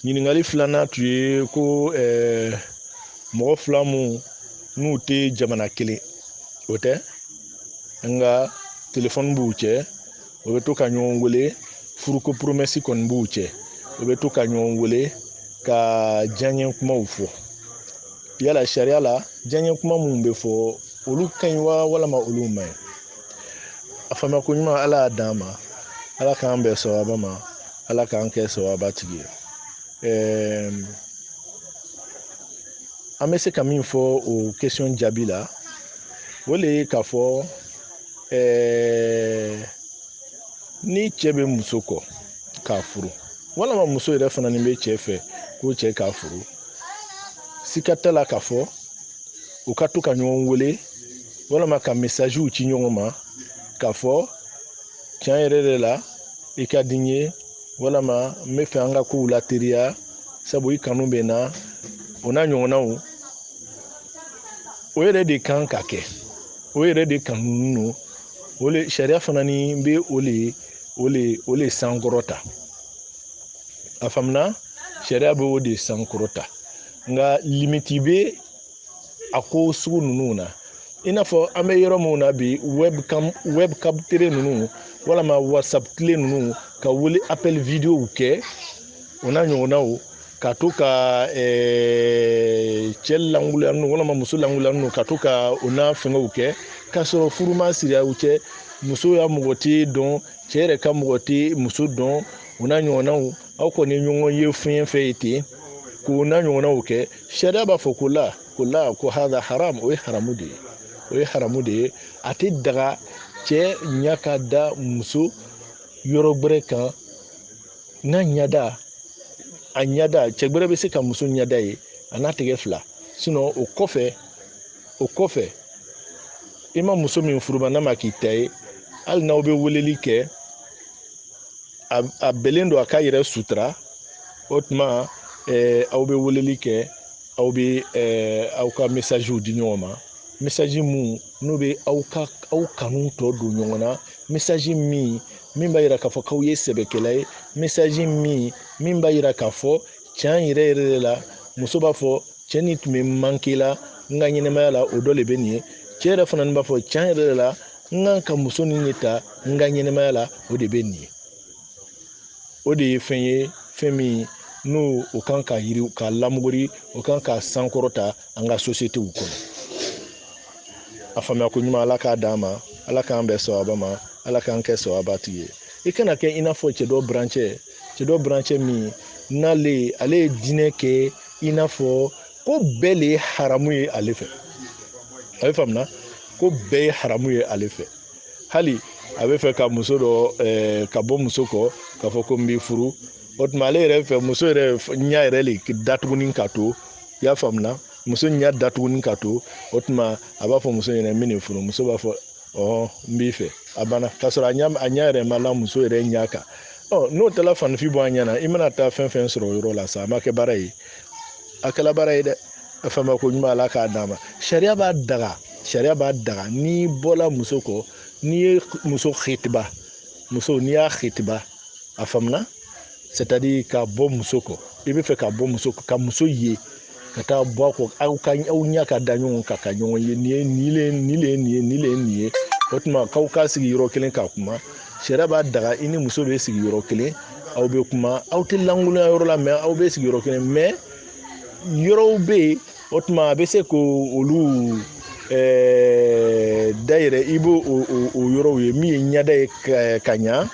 ɲininkali filanan tun ye ko mɔgɔ fila n'u tɛ jamana kelen o tɛ nka telefɔni b'u cɛ o bɛ to ka ɲɔgɔn wele furuko promesse kɔni b'u cɛ o bɛ to ka ɲɔgɔn wele ka diyaɲɛ kumaw fɔ yala sariya la diyaɲɛ kuma minnu bɛ fɔ olu ka ɲi wa walama olu man ɲi a faamuya ko ɲuman ala y'a d'an ma ala k'an bɛn sawaba ma ala k'an kɛ sawaba tigi ye an bɛ se ka min fɔ o question jaabi la o le ye k'a fɔ ni cɛ bɛ muso kɔ k'a furu walama muso yɛrɛ fana ni bɛ cɛ fɛ ko cɛ k'a furu sika t'a la k'a fɔ u ka to ka ɲɔgɔn wele walama ka mesajiw ci ɲɔgɔn ma k'a fɔ tiɲɛ yɛrɛ de la i ka di n ye walama n bɛ fɛ an ka kow la teriya sabu i kanu bɛ n na o n'a ɲɔgɔnnaw o yɛrɛ de kan ka kɛ o yɛrɛ de kanu no o le sariya fana ni bɛ o le sankɔrɔta a faamuna sariya bɛ o de sankɔrɔta nka limiti bɛ a ko sugu ninnu na i n'a fɔ an bɛ yɔrɔ minnu na bi web capture ninnu walama whatsapp tile ninnu ka wele appel video kɛ o n'a ɲɔgɔnnaw ka to ka cɛ langoya ninnu walama muso langoya ninnu ka to ka o n'a fɛngɛw kɛ k'a sɔrɔ furu ma siri aw cɛ muso ya mɔgɔ tɛ dɔn cɛ yɛrɛ ka mɔgɔ tɛ muso dɔn o n'a ɲɔgɔnnaw aw kɔni ye ɲɔgɔn ye fɛn fɛn ye ten k'o n'a ɲɔgɔnnaw kɛ sariya b'a fɔ ko hada haram o ye haramu de ye o ye haramu de ye a tɛ daga cɛ ɲa ka da muso yɔrɔ gbɛrɛ kan n'a ɲada a ɲada cɛ gbɛrɛ bɛ se ka muso ɲada ye a n'a tɛgɛ fila o kɔfɛ i ma muso min furuba n'a ma k'i ta ye hali n'aw bɛ weleli kɛ a bɛlen don a ka yɛrɛ sutura o tuma aw bɛ weleli kɛ aw bɛ aw ka mesajiw di ɲɔgɔn ma mesaji mun n'o bɛ aw kanu tɔ don ɲɔgɔn na mesaji min b'a yira k'a fɔ k'aw ye sɛbɛkɛla ye mesaji min b'a yira k'a fɔ tiɲɛ yɛrɛ yɛrɛ de la muso b'a fɔ cɛ ni tun bɛ manqué la n ka ɲɛnɛmaya la o dɔ de bɛ nin ye cɛ yɛrɛ fana b'a fɔ tiɲɛ yɛrɛ de la n kan ka muso nin de ta n ka ɲɛnɛmaya la o de bɛ nin ye o de ye fɛn ye fɛn min n'o o kan ka yiri ka lamuguri o kan ka sankɔrɔta an ka sociétéw kɔnɔ a faamuya ko ɲuman ala k'a d'an ma ala k'an bɛn sawaba ma ala k'an kɛ sawaba tigi ye i kana kɛ i n'a fɔ cɛ dɔ burancɛ min n'ale ye diinɛ kɛ i n'a fɔ ko bɛɛ le ye haramu ye ale fɛ a bɛ faamuya ko bɛɛ ye haramu ye ale fɛ hali a bɛ fɛ ka muso dɔ ka bɔ muso kɔ k'a fɔ ko n b'i furu o tuma ale yɛrɛ fɛ muso yɛrɛ ɲɛ yɛrɛ le datuguni ka to i y'a faamuya muso ɲɛ datuguni ka to o tuma a b'a fɔ muso ɲɛna n bɛ nin furu muso b'a fɔ n b'i fɛ a banna k'a sɔrɔ a ɲɛ yɛrɛ ma la muso yɛrɛ ɲɛ kan n'o taara fanifin bɔ an ɲɛna i mana taa fɛn fɛn sɔrɔ o yɔrɔ la sa a ma kɛ baara ye a kɛla baara ye dɛ a faamuya ko ɲuman ala k'a d'a ma sariya b'a daga n'i bɔla muso kɔ n'i ye muso xetiba n'i y'a xetiba a faamuya c'est-à-dire ka bɔ muso kɔ i bɛ fɛ ka bɔ muso kɔ ka muso ye ka taa bɔ a kɔ aw ɲɛ ka da ɲɔgɔn kan ka ɲɔgɔn ye nin le ye nin ye o tuma k'aw ka sigi yɔrɔ kelen ka kuma sariya b'a daga i ni muso bɛ sigi yɔrɔ kelen aw bɛ kuma aw tɛ lankolonya yɔrɔ la mɛ aw bɛ sigi yɔrɔ kelen mɛ yɔrɔw bɛ yen o tuma a bɛ se k'olu dayɛlɛ i b'o o yɔrɔw ye min ye ɲɛda ye ka ɲa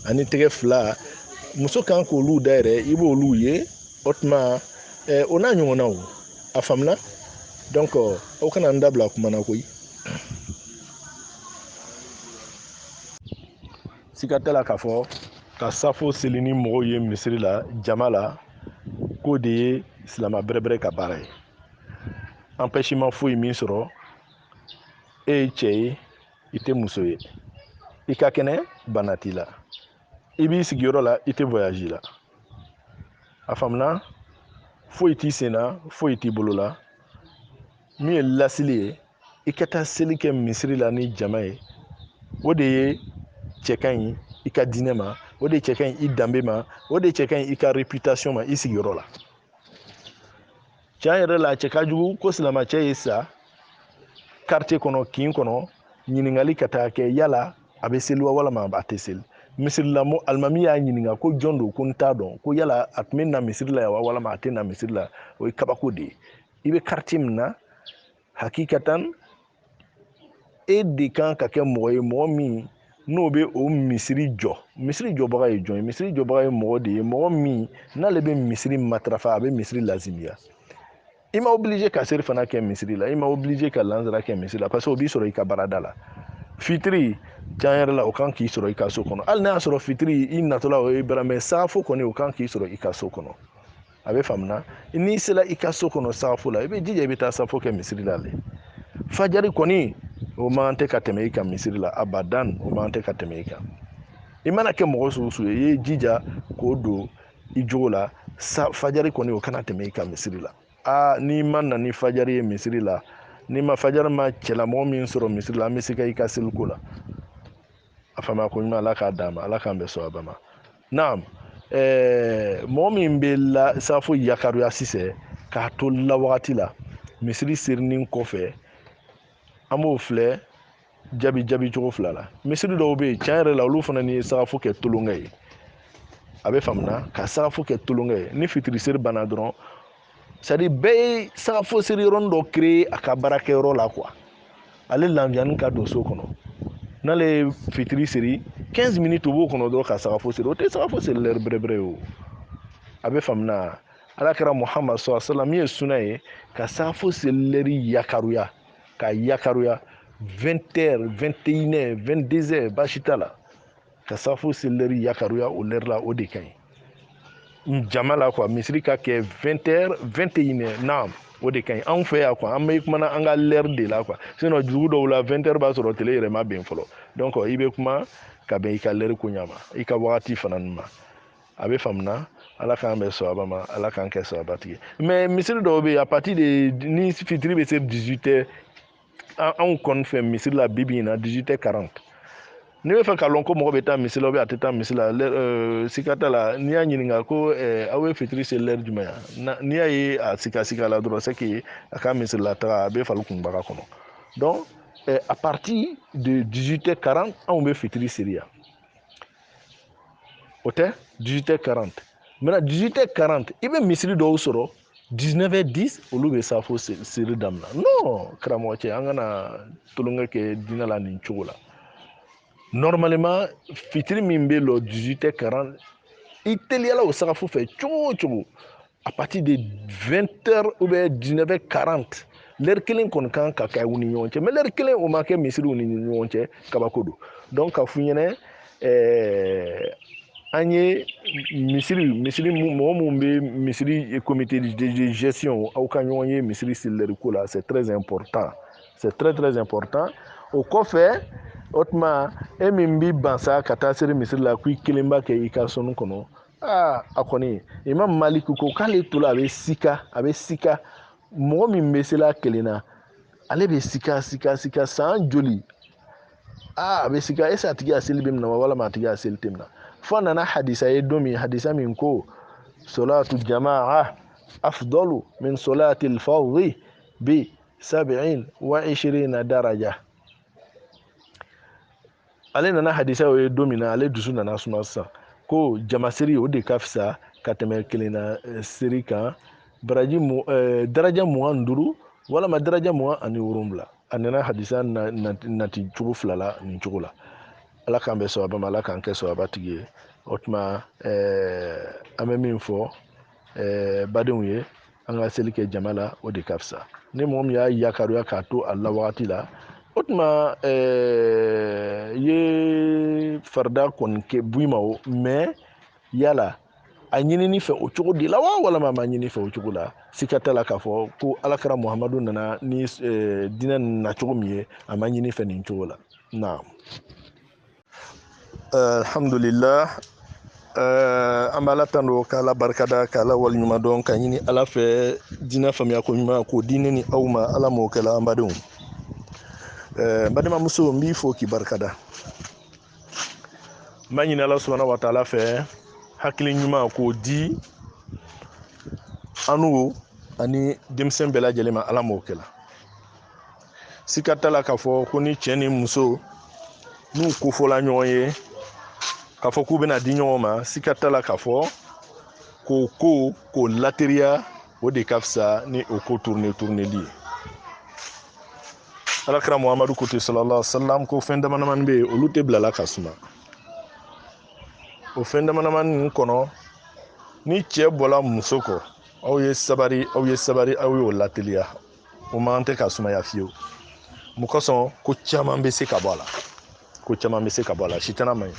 ani tɛgɛ fila muso kan k'olu dayɛlɛ i b'olu ye o tuma o n'a ɲɔgɔnnaw a faamuya donc aw kana n dabila kuma na koyi siga t'a la k'a fɔ ka safo seli ni mɔgɔw ye misiri la jama la k'o de ye silama bɛrɛbɛrɛ ka baara ye empêchement foyi min sɔrɔ e ye cɛ ye i tɛ muso ye i ka kɛnɛ bana t'i la i b'i sigiyɔrɔ la i tɛ voyage la a faamuya foyi t'i sen na foyi t'i bolo la min ye lasili ye i ka taa seli kɛ misiri la ni jama ye o de ye cɛ ka ɲi i ka diinɛ ma o de cɛ ka ɲi i danbe ma o de cɛ ka ɲi i ka réputation ma i sigiyɔrɔ la tiɲɛ yɛrɛ la a cɛ ka jugu ko silamɛcɛ ye sa quartier kɔnɔ kin kɔnɔ ɲininkali ka taa kɛ yala a bɛ seli wa walama a tɛ seli misirilamo alimami y'a ɲininka ko jɔn don ko n t'a dɔn ko yala a tun bɛ na misiri la wa walama a tɛ na misiri la o ye kabako de ye i bɛ quartier min na hakikatan e de kan ka kɛ mɔgɔ ye mɔgɔ min n'o bɛ o misiri jɔbaga ye jɔn ye misiri jɔbaga ye mɔgɔ de ye mɔgɔ min n'ale bɛ misiri matarafa a bɛ misiri lazimiya i ma obligé ka seri fana kɛ misiri la i ma obligé ka lansara kɛ misiri la parce que o b'i sɔrɔ i ka baarada la fitiri tiɲɛ yɛrɛ la o kan k'i sɔrɔ i ka so kɔnɔ hali n'a y'a sɔrɔ fitiri i natɔla o ye bara mɛ sagafo kɔni o kan k'i sɔrɔ i ka so kɔnɔ a bɛ faamuya n'i sera i ka so kɔnɔ sagafo la i bɛ jija i bɛ taa safo kɛ misiri la le fajari kɔni o man tɛ ka tɛmɛ i kan misiri la abadan o man tɛ ka tɛmɛ i kan i mana kɛ mɔgɔ sugu sugu ye i ye jija k'o don i jogo la fajari kɔni o kana tɛmɛ i kan misiri la n'i ma na ni fajari ye misiri la n'i ma fajari ma cɛlamɔgɔ min sɔrɔ misiri la an bɛ se ka i ka seliko la a faamuya ko ɲuman ala k'a d'a ma ala k'an bɛ sɔn a ba ma naam mɔgɔ min bɛ la safo yakaruya sisan k'a to la wagati la misiri serinin kɔfɛ an b'o filɛ jaabi cogo fila la misiri dɔw bɛ yen tiɲɛ yɛrɛ la olu fana ni sagafo kɛ tolonkɛ ye a bɛ faamuya ka sagafo kɛ tolonkɛ ye ni fitiri seri banna dɔrɔn c'est à dire bɛɛ ye sagafo seri yɔrɔnin dɔ créer a ka baarakɛyɔrɔ la quoi ale lafiyanin ka don so kɔnɔ n'ale ye fitiri seri 15 minutes o b'o kɔnɔ dɔrɔn ka sagafo seri o tɛ sagafo seri lɛri bɛrɛbɛrɛ ye o a bɛ faamuya ala kɛra muhamadu sallallahu alaihi wa sallam min ye suna ye ka sagafo seri lɛri yakaruya ka yakaruya 20h 21h 22h baasi t'a la ka sagafo seri lɛri yakaruya o lɛri la o de ka ɲi jama la quoi misiri ka kɛ 20h 21h naam o de ka ɲi anw fɛ yan quoi an bɛ kumana an ka lɛri de la quoi sinon dugu dɔw la 20h b'a sɔrɔ tele yɛrɛ ma bɛn fɔlɔ donc i bɛ kuma ka bɛn i ka lɛri ko ɲa ma i ka wagati fana ma a bɛ faamuya ala k'an bɛ sɔrɔba ma ala k'an kɛ sɔrɔbatigi mais misiri dɔw bɛ yen à partir de ni fitiri bɛ se 18h anw kɔni fɛ misiri la bibi in na 18h40 n'i bɛ fɛ ka lɔn ko mɔgɔ bɛ taa misiri la ou bien a tɛ taa misiri la sika t'a la n'i y'a ɲininka ko aw ye fitiri seli lɛri jumɛn ya n'i y'a ye a sika la dɔrɔn c'est que a ka misiri la taga a bɛ fali kunbaga kɔnɔ donc à partir de 18h40 anw bɛ fitiri seri yan o tɛ 18h40 maintenant 18h40 i bɛ misiri dɔw sɔrɔ 19h10 olu bɛ safo seri daminɛ non karamɔgɔ cɛ an kana tulonkɛ kɛ diinɛ la nin cogo la normalement fitiri min bɛ lɔ 18h40 i teliyala o sagafo fɛ cogo o cogo à partir de 20h ou bien 19h40 l'heure kelen kɔni kan ka kɛ u ni ɲɔgɔn cɛ mais l'heure kelen o ma kɛ misiriw ni ɲɔgɔn cɛ kabako don donc ka f'u ɲɛna an ye misiri mɔgɔ minnu bɛ misiri comité de gestion aw ka ɲɔgɔn ye misiri selilɛri ko la c'est très important c'est très important o kɔfɛ o tuma e min bɛ ban sa ka taa seri misiri la ko i kelen b'a kɛ i ka sɔnni kɔnɔ a kɔni imam maliki ko k'ale tola a bɛ sika mɔgɔ min bɛ seli a kelen na ale bɛ sika san joli a bɛ sika est-ce que a tigi a seli bɛ minɛ wa walama a tigi a seli tɛ minɛ fo a nana hadisa ye don min hadisa min ko solatu jamaa afdalu min solati al-fardhi bi 27 daraja ale nana hadisa ye don min na ale dusu nana suma sisan ko jamasiri o de ka fisa ka tɛmɛ kelen na seri kan daraja 25 walama daraja 27 a nana hadisa nati cogo fila la nin cogo la ala k'an bɛ sɔrɔba ma ala k'an kɛ sɔrɔbatigi ye o tuma an bɛ min fɔ badenw ye an ka seli kɛ jama la o de ka fisa ni mɔgɔ min y'a yakaruya k'a to a la wagati la o tuma ye farida kɔni kɛ bui ma o mais yala a ɲinini fɛ o cogo de la wa walama a ma ɲini fɛ o cogo la sika t'a la k'a fɔ ko alakira muhamadu nana ni diinɛ na cogo min ye a ma ɲini fɛ nin cogo la naam alhamdulillah an bɛ ala tan don k'ala barikada k'ala waleɲuman dɔn ka ɲini ala fɛ diinɛ faamuya ko ɲuman k'o di ne ni aw ma ala m'o kɛla an badenw balimamuso n b'i fo k'i barikada ma ɲini Ala subhanahu wa ta'ala fɛ hakili ɲuman k'o di anu ani denmisɛn bɛɛ lajɛlen ma Ala m'o kɛla sika t'a la k'a fɔ ko ni cɛ ni muso n'u kofɔla ɲɔgɔn ye k'a fɔ k'u bɛna di ɲɔgɔn ma sika t'a la k'a fɔ k'o lateriya o de ka fisa ni o ko tourneli ye Alakira Muhamadu ko ten sallallahu alaihi wasallam ko fɛn damadamani bɛ yen olu tɛ bilala ka suma o fɛn damadamani ninnu kɔnɔ ni cɛ bɔla muso kɔ aw ye sabari aw y'o lateliya o man tɛ ka sumaya fiyewu mun kosɔn ko caman bɛ se ka bɔ a la sitana man ɲi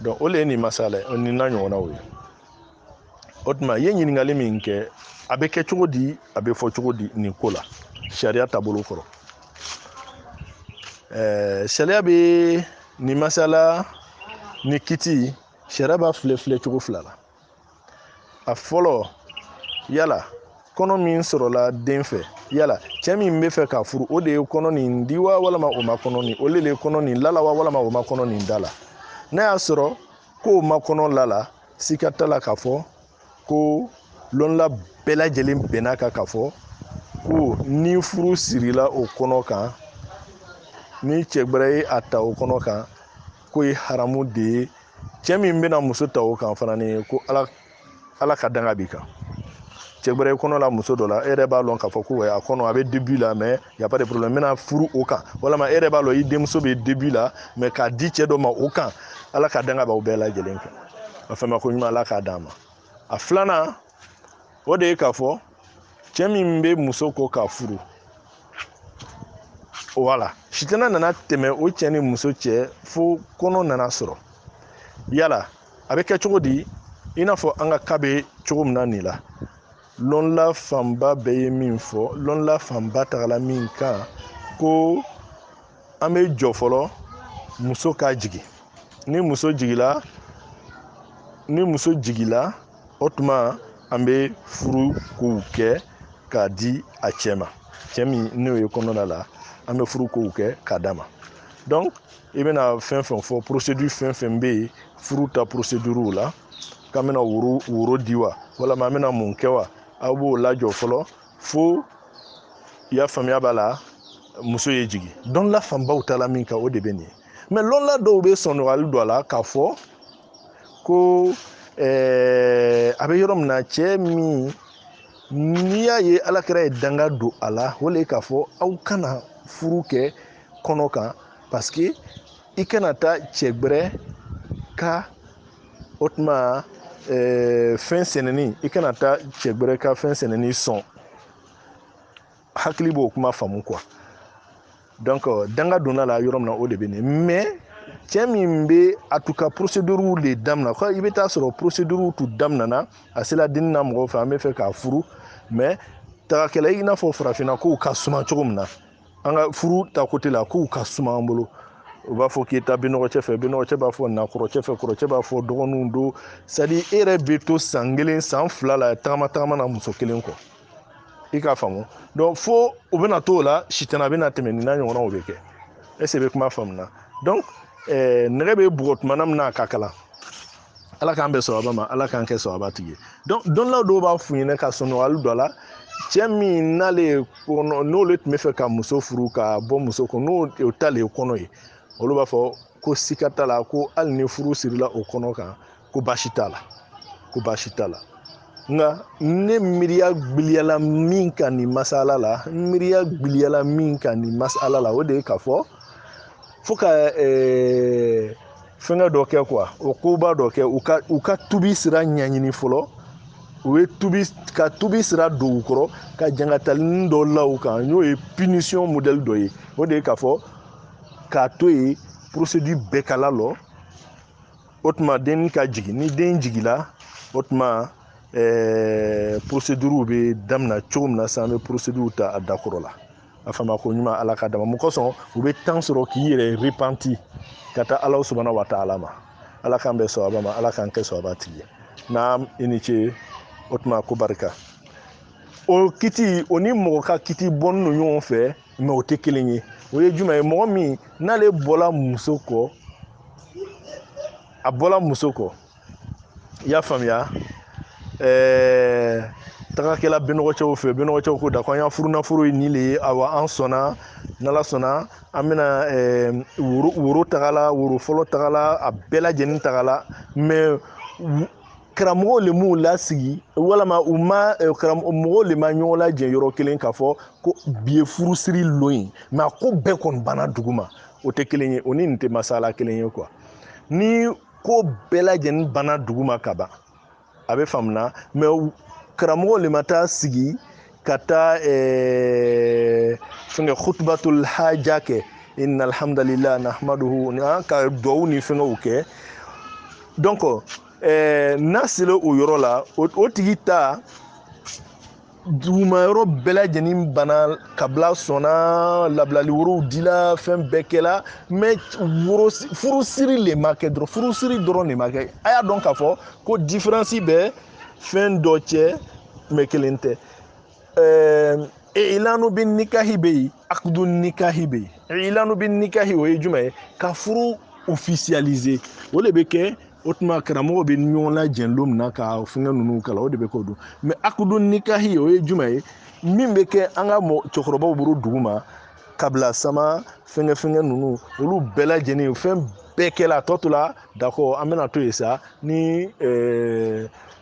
donc o le ye nin masala ye nin n'a ɲɔgɔnnaw ye o tuma i ye ɲininkali min kɛ a bɛ kɛ cogo di a bɛ fɔ cogo di nin ko la sariya taabolo kɔrɔ sariya bɛ nin masala ni kiti sariya b'a filɛ cogo fila la a fɔlɔ yala kɔnɔ min sɔrɔla den fɛ yala cɛ min bɛ fɛ ka furu o de ye kɔnɔ nin di wa walama o ma kɔnɔ nin o de ye kɔnɔ nin lala wa walama o ma kɔnɔ nin da la n'a y'a sɔrɔ ko o ma kɔnɔ lala sika t'a la k'a fɔ ko lɔnla bɛɛ lajɛlen bɛnna kan k'a fɔ ko ni furu sirila o kɔnɔ kan ni cɛ gbɛrɛ ye a ta o kɔnɔ kan ko ye haramu de ye cɛ min bɛna muso ta o kan fana ni ko ala ka danga b'i kan cɛ gbɛrɛ ye kɔnɔ la muso dɔ la e yɛrɛ b'a lɔn k'a fɔ ko a kɔnɔ a bɛ début la mais y a pas de problème n bɛna furu o kan walama e yɛrɛ b'a lɔn i denmuso bɛ début la mais k'a di cɛ dɔ ma o kan ala ka danga b'aw bɛɛ lajɛlen kan a fɛn ma ko ɲuman ala k'a d'a ma a filanan o de ye k'a fɔ cɛ min bɛ muso ko k'a furu wala sitana nana tɛmɛ o cɛ ni muso cɛ fo kɔnɔ nana sɔrɔ yala a bɛ kɛ cogo di i n'a fɔ an ka cas bɛ cogo min na nin la lɔnla fanba bɛɛ ye min fɔ lɔnla fanba tagala min kan ko an bɛ jɔ fɔlɔ muso ka jigin ni muso jigila o tuma an bɛ furu kow kɛ k'a di a cɛ ma cɛ min n'o ye kɔnɔna la an bɛ furu kow kɛ k'a d'a ma donc i bɛna fɛn fɛn fɔ procédure fɛn fɛn bɛ yen furu ta procédure la k'an bɛna woro di wa walama an bɛna mun kɛ wa aw b'o lajɔ fɔlɔ fo i y'a faamuya b'a la muso ye jigin dɔnla fanbaw taala min kan o de bɛ nin ye mais lɔnla dɔw bɛ sɔn nɔgɔyali dɔ la k'a fɔ ko a bɛ yɔrɔ min na cɛ min n'i y'a ye alakira ye danga don a la o le ye k'a fɔ aw kana furu kɛ kɔnɔ kan parce que i kana taa cɛ gbɛrɛ ka o tuma fɛn sɛnɛni i kana taa cɛ gbɛrɛ ka fɛn sɛnɛni sɔn hakili b'o kuma faamu quoi donc danga donna la yɔrɔ min na o de bɛ nin mais cɛ min bɛ a tun ka procédure de daminɛ ko i bɛ taa sɔrɔ procédure tun daminɛna a sera denni na mɔgɔw fɛ an bɛ fɛ k'a furu mais tagakɛla i n'a fɔ farafinna kow ka suma cogo min na an ka furu ta côté la kow ka suma an bolo u b'a fɔ k'i ta binɔgɔcɛ fɛ binɔgɔcɛ b'a fɔ nakɔrɔcɛ fɛ kɔrɔcɛ b'a fɔ dɔgɔninw don c'est à dire e yɛrɛ bɛ to san kelen san fila la tagama na muso kelen kɔ i k'a faamu donc fo u bɛna to o la sitana bɛna tɛmɛ nin n'a ɲɔgɔnnaw bɛ kɛ est ce que bɛ kuma faamuna donc nɛgɛ bɛ bugɔ tuma min na a ka kalan ala k'an bɛn sababa ma ala k'an kɛ sababa tigi ye donc dɔnnilaw dɔw b'a f'u ɲɛna ka sɔn nɔgɔyali dɔ la cɛ min n'ale kɔnɔ n'olu tun bɛ fɛ ka muso furu ka bɔ muso kɔnɔ n'o t'ale kɔnɔ ye olu b'a fɔ ko sika t'a la ko hali ni furu sirila o kɔnɔ kan ko baasi t'a la nka ne miiriya gwiliyala min kan nin masala la o de ye k'a fɔ fo ka fɛngɛ dɔ kɛ quoi o koba dɔ kɛ u ka tubi sira ɲɛɲini fɔlɔ u ye ka tubi sira don u kɔrɔ ka jangatalinin dɔ la u kan n'o ye punition modèle dɔ ye o de ye k'a fɔ k'a to yen procédure bɛɛ ka lalɔ o tuma den ka jigin ni den jigila o tuma procédure bɛ daminɛ cogo min na sisan an bɛ procédure ta a dakɔrɔ la a fama ko ɲuman ala ka dama mun kosɔn u bɛ temps sɔrɔ k'i yɛrɛ repenti ka taa ala subahana wa taala ma ala k'an bɛn sababa ma ala k'an kɛ sababa tigi ye n'an i ni ce o tuma ko barika o kiti o ni mɔgɔ ka kiti bɔnnen don ɲɔgɔn fɛ mais o tɛ kelen ye o ye jumɛn ye mɔgɔ min n'ale bɔla muso kɔ a bɔla muso kɔ i y'a faamuya tagakɛla benɔgɔcɛw fɛ benɔgɔcɛw ko da ko an y'a furu nafolo ye nin de ye awa an sɔnna n'ala sɔnna an bɛna woro tagala woro fɔlɔ tagala a bɛɛ lajɛlen tagala mais karamɔgɔw le m'u lasigi walama u ma mɔgɔw le ma ɲɔgɔn lajɛ yɔrɔ kelen k'a fɔ ko bi ye furusiri lon ye mais a ko bɛɛ kɔni banna dugu ma o tɛ kelen ye o ni nin tɛ masala kelen ye quoi ni ko bɛɛ lajɛlen banna dugu ma ka ban a bɛ faamuya mais karamɔgɔ le ma taa sigi ka taa fɛngɛ khutbatul haja kɛ inna alhamdulillah nahmaduhu ka duwawu ni fɛngɛw kɛ donc n'a sera o yɔrɔ la o tigi ta duguma yɔrɔ bɛɛ lajɛlen bana kabila sɔnna labilali worow dila fɛn bɛɛ kɛla mais furusiri le ma kɛ dɔrɔn furusiri dɔrɔn de ma kɛ a y'a dɔn k'a fɔ ko différence bɛ fɛn dɔ cɛ mais kelen tɛ ilanu bi nikahi bɛ yen akudu nikahi bɛ yen ilanu bi nikahi o ye jumɛn ye ka furu officialiser o de bɛ kɛ o tuma karamɔgɔ bɛ ɲɔgɔn lajɛ don min na ka fɛngɛ ninnu kala o de bɛ k'o don mais akudu nikahi o ye jumɛn ye min bɛ kɛ an ka cɛkɔrɔbaw bolo dugu ma kabila sama fɛngɛ ninnu olu bɛɛ lajɛlen fɛn bɛɛ kɛla a tɔ to la d'accord an bɛna to yen sa ni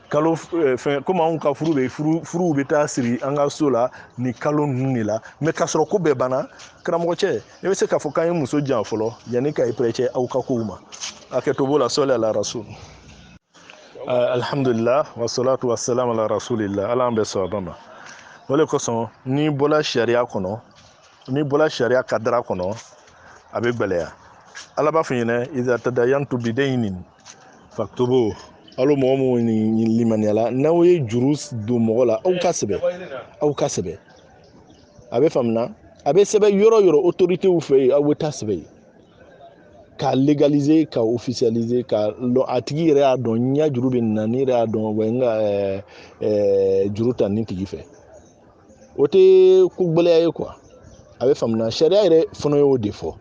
kalo fɛn komi anw ka furuw bɛ taa siri an ka so la ni kalo ninnu de la mais k'a sɔrɔ ko bɛɛ banna karamɔgɔcɛ i bɛ se k'a fɔ k'an ye muso jan fɔlɔ yanni ka i prêter aw ka kow ma hakɛto b'o la sɔli ala rasul alhamdulillah wasalatu wasalam ala rasulillah ala an bɛ sɔn a ba ma o de kosɔn n'i bɔla sariya kɔnɔ n'i bɔla sariya kadira kɔnɔ a bɛ gɛlɛya ala b'a fɔ ɲɛna iza tadayantu bidaynin faktubuhu alo mɔgɔ minnu ni limaniyala n'aw ye juru don mɔgɔ la aw ka sɛbɛn a bɛ faamuya a bɛ sɛbɛn yɔrɔ yɔrɔ autoritéw fɛ yen aw bɛ taa sɛbɛn yen k'a légaliser ka officialiser ka a tigi yɛrɛ y'a dɔn n ya juru bɛ nin na ne yɛrɛ y'a dɔn wa n ka juru ta nin tigi fɛ o tɛ ko gɛlɛya ye quoi a bɛ faamuya sariya yɛrɛ fana y'o de fɔ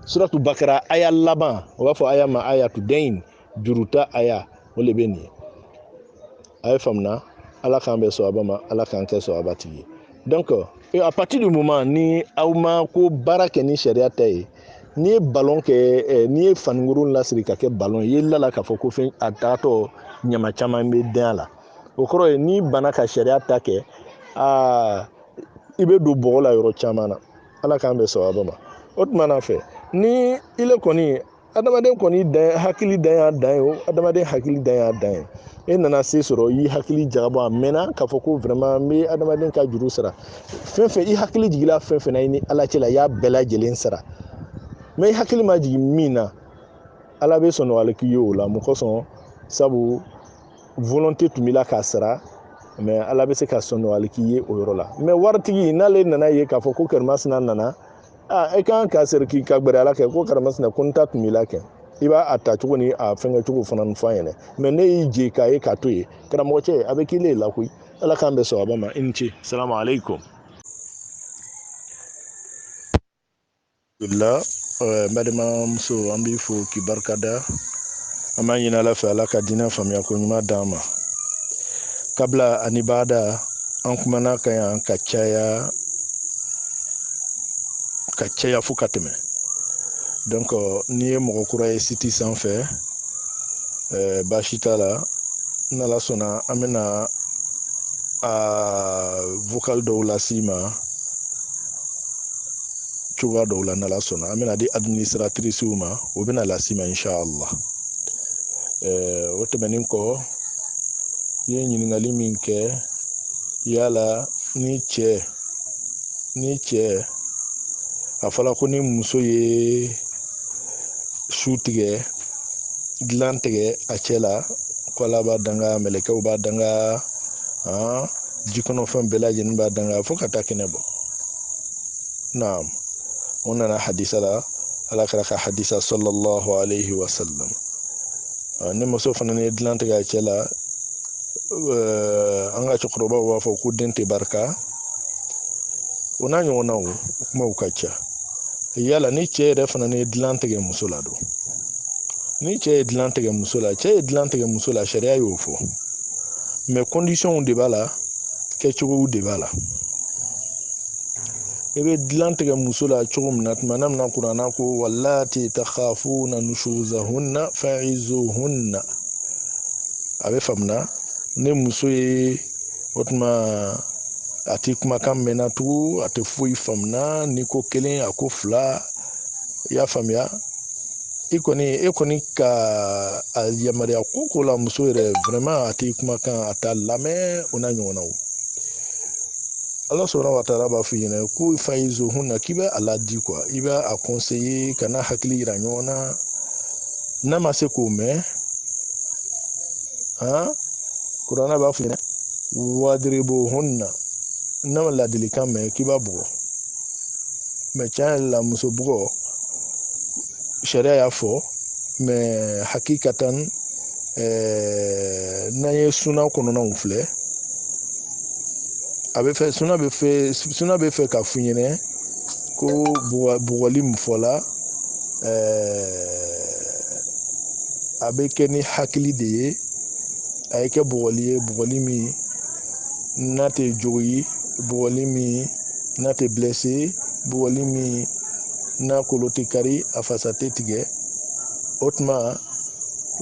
suratu bakara aya laban o b'a fɔ aya ma ayatu dayn juruta aya o de bɛ nin ye a bɛ faamuya ala k'an bɛ sɔn a ba ma ala k'an kɛ sɔn a ba tigi ye donc à partir du moment ni aw ma ko baara kɛ ni sariya ta ye n'i ye ballon kɛ n'i ye fanikoro lasiri ka kɛ ballon ye i lala k'a fɔ ko fɛn a taatɔ ɲama caman bɛ den a la o kɔrɔ ye n'i banna ka sariya ta kɛ i bɛ don bɔgɔ la yɔrɔ caman na ala k'an bɛ sɔn a ba ma o tuma na fɛ ni ile kɔni adamaden kɔni hakili dan y'a dan ye o adamaden hakili dan y'a dan ye e nana se sɔrɔ i hakili jagabɔ a mɛnna k'a fɔ ko vraiment n bɛ adamaden ka juru sara fɛn fɛn i hakili jigila fɛn fɛn na i ni ala cɛ la i y'a bɛɛ lajɛlen sara mais i hakili ma jigin min na ala bɛ sɔn nɔgɔya k'i ye o la mun kosɔn sabu volonté tun b'i la k'a sara mais ala bɛ se ka sɔn nɔgɔya k'i ye o yɔrɔ la mais waritigi n'ale nana ye k'a fɔ ko karimasina nana e kan ka sɛri k'i ka gbɛrɛ ala kɛ ko karimasina ko n ta tun b'i la kɛ i b'a a ta cogo ni a fɛngɛ cogo fana fɔ an ɲɛna mais ne y'i je k'a ye k'a to yen karamɔgɔcɛ a bɛ k'i le la koyi ala k'an bɛ sɔn a ba ma i ni ce salamu aleykum n balimamuso an b'i fo k'i barikada an b'a ɲini ala fɛ ala ka diinɛ faamuya ko ɲuman d'an ma kabila ani bada an kumana kan yan ka caya fo ka tɛmɛ donc n'i ye mɔgɔ kura ye site sanfɛ baasi t'a la n'ala sɔnna an bɛna vocal dɔw las'i ma cogoya dɔw la n'ala sɔnna an bɛna di administratrices ma o bɛna las'i ma inshallah o tɛmɛnen kɔ i ye ɲininkali min kɛ yala ni cɛ a fɔra ko ni muso ye su tigɛ dilan tigɛ a cɛ la ko ala b'a danga mɛlɛkɛw b'a danga jikɔnɔfɛn bɛɛ lajɛlen b'a danga fo ka taa kɛnɛ bɔ naam o nana hadisa la ala kɛra ka hadisa sallallahu alayhi wa sallam ni muso fana ye dilan tigɛ a cɛ la an ka cɛkɔrɔbaw b'a fɔ ko den tɛ barika o n'a ɲɔgɔnnaw kumaw ka ca yala ni cɛ yɛrɛ fana ye dilan tigɛ muso la don ni cɛ ye dilan tigɛ muso la cɛ ye dilan tigɛ muso la sariya y'o fɔ mais condition de b'a la kɛcogow de b'a la i bɛ dilan tigɛ muso la cogo min na tuma min na kuranna ko wallati takhafuna nushuzahunna fa'izuhunna a bɛ faamuya ni muso ye o tuma a ti kumakan mɛnna tugun a tɛ foyi faamuya ni ko kelen a ko fila i y'a faamuya e kɔni ka a yamaruya ko la muso yɛrɛ vraiment a ti kumakan a t'a lamɛn o n'a ɲɔgɔnnaw Allah subhanahu wa ta'ala b'a fɔ ɲɛna ko fa'izuhunna k'i bɛ a ladi quoi i bɛ a conseiller kana hakili yira ɲɔgɔn na n'a ma se k'o mɛn kuranna b'a fɔ ɲɛna wadribuhunna n'a ma ladilikan mɛn k'i b'a bugɔ mais tiɲɛ yɛrɛ la muso bugɔ sariya y'a fɔ mais hakikatan n'an ye suna kɔnɔnaw filɛ a bɛ fɛ suna bɛ fɛ ka f'u ɲɛna ko bugɔli min fɔla a bɛ kɛ ni hakili de ye a ye kɛ bugɔli ye bugɔli min n'a tɛ jogo ye bugɔli min n'a tɛ blessé bugɔli min n'a kolo tɛ kari a fasa tɛ tigɛ o tuma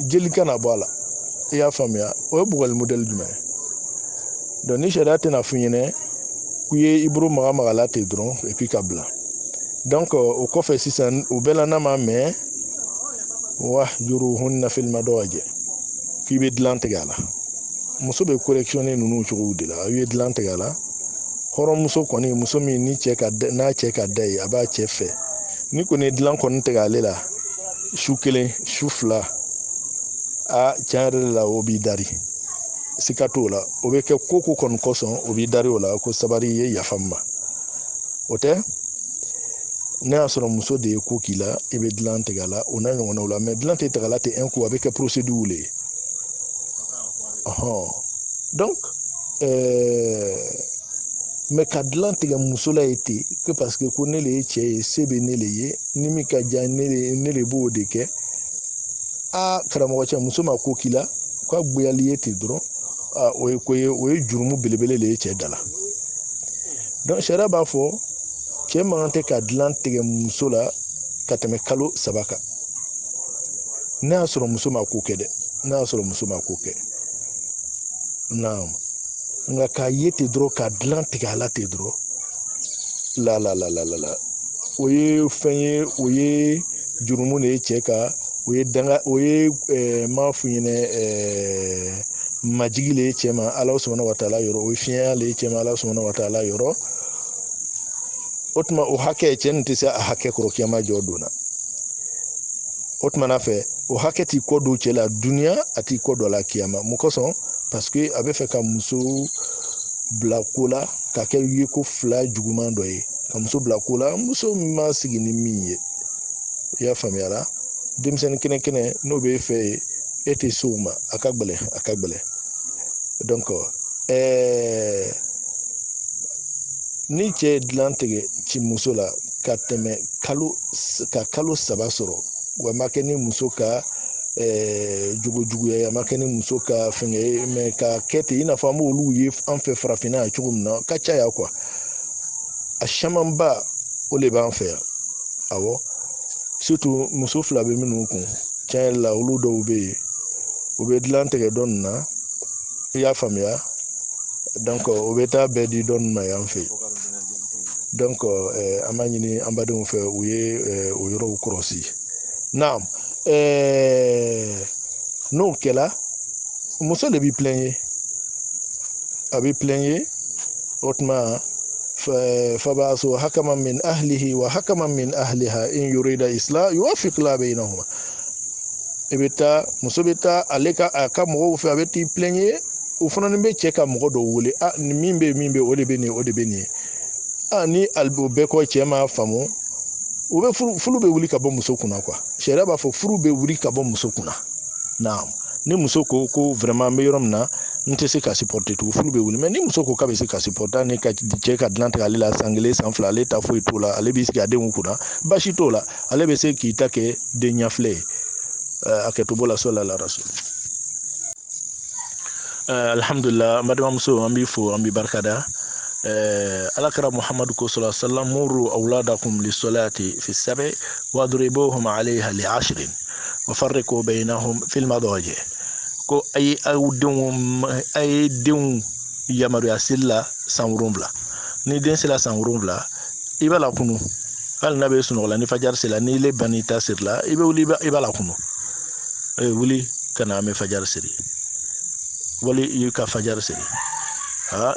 jeli kana bɔ a la i y'a faamuya o ye bugɔli modèle jumɛn ye donc ni sariya tɛna f'u ɲɛna k'u ye i bolo maga la ten dɔrɔn et puis ka bila donc o kɔfɛ sisan o bɛɛ la n'a ma mɛn wahjuruhunna fil madaji k'i bɛ dilan tigɛ a la muso bɛ correctionner ninnu cogow de la a ye dilan tigɛ a la hɔrɔnmuso kɔni muso min ni n'a cɛ ka da ye a b'a cɛ fɛ ni kɔni dilan kɔni tigɛ ale la su kelen su fila tiɲɛ yɛrɛ la o b'i dari sika t'o la o bɛ kɛ ko kɔni kosɔn o b'i dari o la ko sabari ye yafa ma o tɛ ne y'a sɔrɔ muso de ye ko k'i la i bɛ dilan tigɛ a la o n'a ɲɔgɔnnaw la mais dilan tɛ tigɛ a la ten un coup a bɛ kɛ procédure le ye donc mais ka dilan tigɛ muso la ye ten que parce que ko ne le ye cɛ ye se bɛ ne le ye ni min ka diya ne le b'o de kɛ karamɔgɔ cɛ muso ma ko k'i la k'a goyali ye ten dɔrɔn o ye jurumu belebele le ye cɛ da la donc sariya b'a fɔ cɛ man tɛ ka dilan tigɛ muso la ka tɛmɛ kalo 3 kan ne y'a sɔrɔ muso ma ko kɛ dɛ ne y'a sɔrɔ muso ma ko kɛ naam nka k'a ye ten dɔrɔn ka dilan tigɛ a la ten dɔrɔn la o ye fɛn ye o ye jurumu de ye cɛ ka o ye m'a f'u ɲɛna majigi le ye cɛ ma Ala subhanahu wa ta'ala yɔrɔ o ye fiɲɛya le ye cɛ ma Ala subhanahu wa ta'ala yɔrɔ o tuma o hakɛ cɛ nin tɛ se a hakɛ kɔrɔ kiyama jɔ donna o tuma na fɛ o hakɛ t'i kɔ don cɛ la duniya a t'i kɔ don la kiyama mun kosɔn parce que a bɛ fɛ ka muso bila ko la ka kɛ ye ko fila juguman dɔ ye ka muso bila ko la muso min ma sigi ni min ye i y'a faamuya la denmisɛnnin kɛnɛ n'o bɛ fɛ e tɛ se o ma a ka gɛlɛn donc ni cɛ ye dilan tigɛ ci muso la ka tɛmɛ kalo 3 sɔrɔ wa ma kɛ ni muso ka juguya a ma kɛ ni muso ka fɛngɛ ye mais ka kɛ ten i n'a fɔ an b'olu ye an fɛ farafinna yan cogo min na ka caya quoi a camanba o de b'an fɛ yan awɔ surtout muso fila bɛ minnu kun tiɲɛ yɛrɛ la olu dɔw bɛ yen u bɛ dilan tigɛ dɔ nin na i y'a faamuya donc o bɛ taa bɛɛ di dɔ nin ma yan fɛ donc an b'a ɲini an badenw fɛ u ye o yɔrɔw kɔlɔsi naam n'o kɛla muso de b'i plaigner a b'i plaigner o tuma فبعثوا حكما من أهله وحكما من أهلها إن يريد إصلاح يوفق الله بينهما ebeta muso beta ale ka aka mɔgɔw fɛ a bɛ t'i plaigner o fana ni bɛ cɛ ka mɔgɔ dɔw wele ni min bɛ o de bɛ nin ni o bɛɛ kɔ cɛ ma faamu o bɛ furu bɛ wuli ka bɔ muso kunna quoi sariya b'a fɔ furu bɛ wuli ka bɔ muso kunna naam ni muso ko vraiment an bɛ yɔrɔ min na n tɛ se ka supporter tugun furu bɛ wuli mais ni muso ko k'a bɛ se ka supporter ni ka cɛ ka dilan tigɛ ale la san 1 san 2 ale ta foyi t'o la ale b'i sigi a denw kunna basi t'o la ale bɛ se k'i ta kɛ den ɲɛfilɛ ye aketubo la sola la rasul alhamdulillah madama muso ambi fo ambi barkada alakara muhammadu ko sallallahu alaihi wasallam muru awladakum lis-salati fi as-sab'i wadribuhum 'alayha li 'ashrin wa farriqu baynahum fil madaji ko ay denw yamaruya sila sanwurunvla ni den sila sanwurunvla i b'a la kunu hali n'a bɛ sunɔgɔ la ni fajar sela ni le bani ta siri la i bɛ wuli i b'a la kunu wuli ka na an bɛ fajar siri wali i ka fajar siri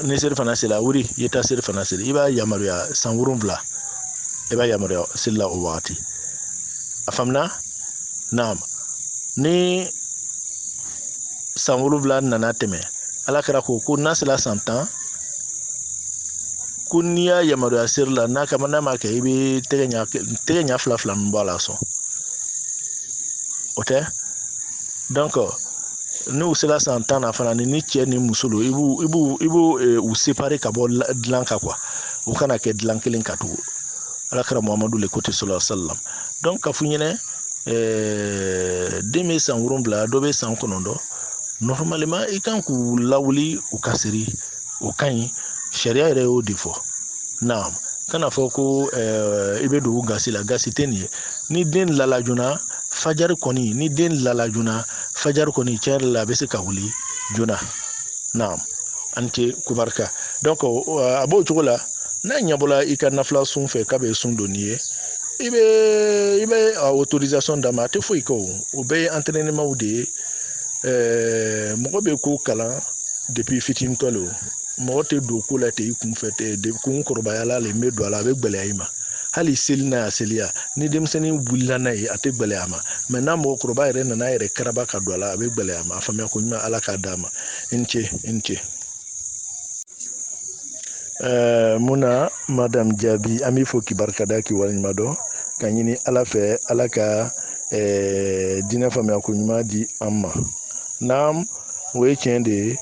ni seri fana sela wuli i ta seri fana siri i b'a yamaruya sanwurunvla i b'a yamaruya seli la o wagati a faamuna naam ni sanwurunvla nana tɛmɛ ala kɛra ko n'a sela san 10 ko n'i y'a yamaruya seri la n'a ma kɛ i bɛ tɛgɛ ɲa fila fila min bɔ a la sɔn o tɛ donc n'u sela san 10 na fana ni cɛ ni muso don i b'u u séparer ka bɔ dilan kan quoi u kana kɛ dilan kelen kan tugun ala kɛra muhamadu le côté sallallahu alaihi wasallam donc ka fu ɲɛnɛ den bɛ san 7 dɔ bɛ san 9 normalement i kan k'u lawuli u ka siri o ka ɲi sariya yɛrɛ y'o de fɔ naam kana fɔ ko i bɛ don gasi la gasi tɛ nin ye ni den lala joona fajari kɔni ni den lala joona fajari kɔni tiɲɛ yɛrɛ la a bɛ se ka wuli joona naam an tɛ kubarika donc a b'o cogo la n'a ɲɛbɔla i ka nafila sun fɛ k'a bɛ sun don nin ye i bɛ autorisation d'a ma a tɛ foyi kɛ o bɛɛ ye entraînement de ye mɔgɔ bɛ ko kalan depuis fitinitɔ le o mɔgɔ tɛ don ko la ten i kun fɛ ten kun kɔrɔbayala le bɛ don a la a bɛ gɛlɛya i ma hali seli n'a seliya ni denmisɛnnin wulila n'a ye a tɛ gɛlɛya a ma mɛ n'a mɔgɔkɔrɔba yɛrɛ nana yɛrɛ karaba ka don a la a bɛ gɛlɛya a ma a faamuya ko ɲuman ala k'a d'a ma i ni ce i ni ce muna madame jaabi an b'i fo k'i barikada k'i waleɲuman dɔn ka ɲini ala fɛ ala ka diinɛ faamuya ko ɲuman di an ma naam o ye tiɲɛ de ye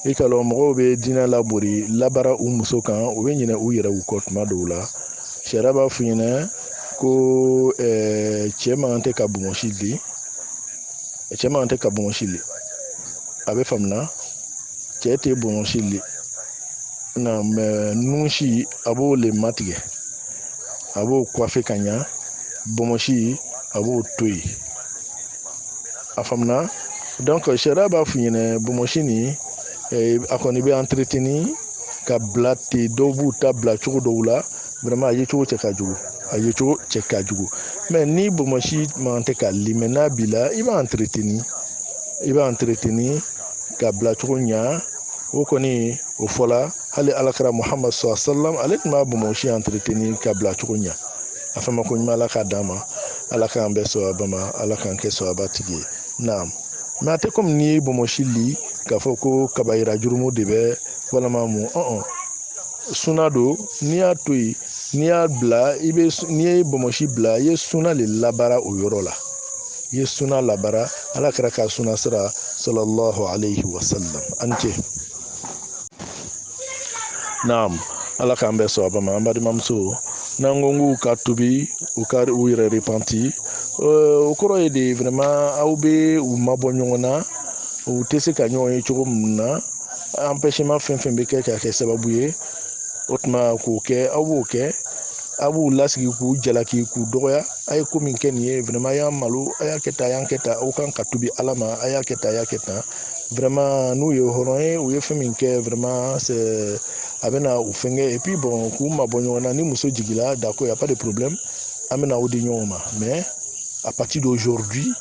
i ka lɔn mɔgɔw bɛ diinɛ labori labara u muso kan u bɛ ɲinɛ u yɛrɛ u kɔ tuma dɔw la sariya b'a fɔ ɲɛna ko cɛ man tɛ ka bɔnsi li cɛ man tɛ ka bɔnsi li a bɛ faamuya cɛ tɛ bɔnsi li na mɛ nunsi a b'o le matigɛ a b'o coiffer ka ɲa bɔnsi a b'o to yen a faamuya donc sariya b'a fɔ ɲɛna bɔnsi nin a kɔni bɛ entretenir ka bila ten dɔw b'u ta bila cogo dɔw la vraiment a ye cogo cɛ ka jugu a ye cogo cɛ ka jugu mais ni bɔnsi man tɛ ka li mais n'a b'i la i b'a entretenir ka bila cogo ɲa o kɔni o fɔla hali alakira muhammad sallallahu alaihi wasallam ale tun b'a bɔnsi entretenir ka bila cogo ɲa a fama ko ɲuman ala k'a d'a ma ala k'an bɛɛ sawaba ma ala k'an kɛ sawaba tigi ye naam mais a tɛ comme n'i ye bɔnsi li k'a fɔ ko kabayira jurumu de bɛ walama mun suna don n'i y'a to yen n'i y'a bila n'i ye bɔnsi bila i ye suna le labara o yɔrɔ la i ye suna labara ala kɛra ka suna sira sallallahu alaihi wasallam an ce naam ala k'an bɛɛ sawaba ma an balimamuso n'an ko k'u ka tubi u yɛrɛ repenti o kɔrɔ ye de vraiment aw bɛ u mabɔ ɲɔgɔn na u tɛ se ka ɲɔgɔn ye cogo min na empêchement fɛn fɛn bɛ kɛ ka kɛ sababu ye o tuma k'o kɛ aw b'o kɛ a b'u lasigi k'u jalaki k'u dɔgɔya a ye ko min kɛ nin ye vraiment a y'an malo a y'a kɛ tan a y'an kɛ tan aw kan ka tubi ala ma a y'a kɛ tan a y'a kɛ tan vraiment n'u ye hɔrɔn ye u ye fɛn min kɛ vraiment c'est a bɛna u fɛngɛ et puis bon k'u mabɔ ɲɔgɔn na ni muso jigila d'accord y a pas de problème an bɛna aw di ɲɔgɔn ma mais à partir d'aujourd'hui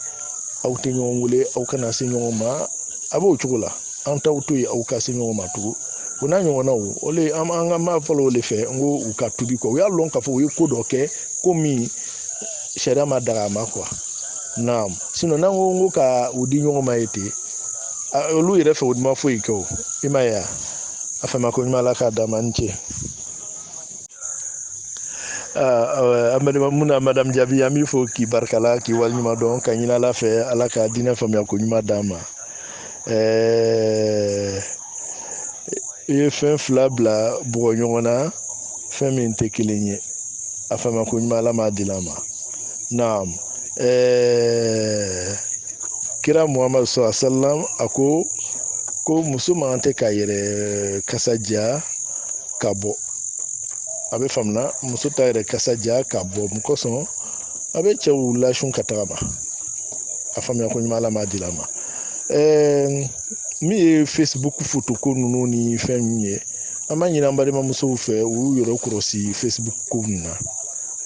aw tɛ ɲɔgɔn wele aw kana se ɲɔgɔn ma a b'o cogo la an t'aw to yen aw ka se ɲɔgɔn ma tugun o n'a ɲɔgɔnnaw o le an ka maa fɔlɔ o le fɛ n ko u ka tubi quoi u y'a lɔn k'a fɔ u ye ko dɔ kɛ ko min sariya ma daga a ma quoi naam sinon n'an ko ka u di ɲɔgɔn ma ye ten olu yɛrɛ fɛ o ma foyi kɛ o i m'a ye a fɛ ma ko ɲuman ala k'a d'a ma n cɛ muna madame Jabi an b'i fo k'i barikala k'i waleɲuman dɔn ka ɲini ala fɛ ala ka diinɛ faamuya ko ɲuman d'a ma i ye fɛn fila bila bɔgɔ ɲɔgɔn na fɛn min tɛ kelen ye a fama ko ɲuman ala m'a di la ma naam kira Muhammad sallallahu alaihi wasallam ako ko muso man tɛ ka yɛrɛ kasa ja ka bɔ a bɛ faamuya muso ta yɛrɛ kasa ja ka bɔ mun kosɔn a bɛ cɛw lasun ka taga ma a faamuya ko ɲuman ala m'a dila ma min ye Facebook foto ko ninnu ni fɛn min ye an b'a ɲini an balimamusow fɛ u y'u yɛrɛ kɔlɔsi Facebook ko nin na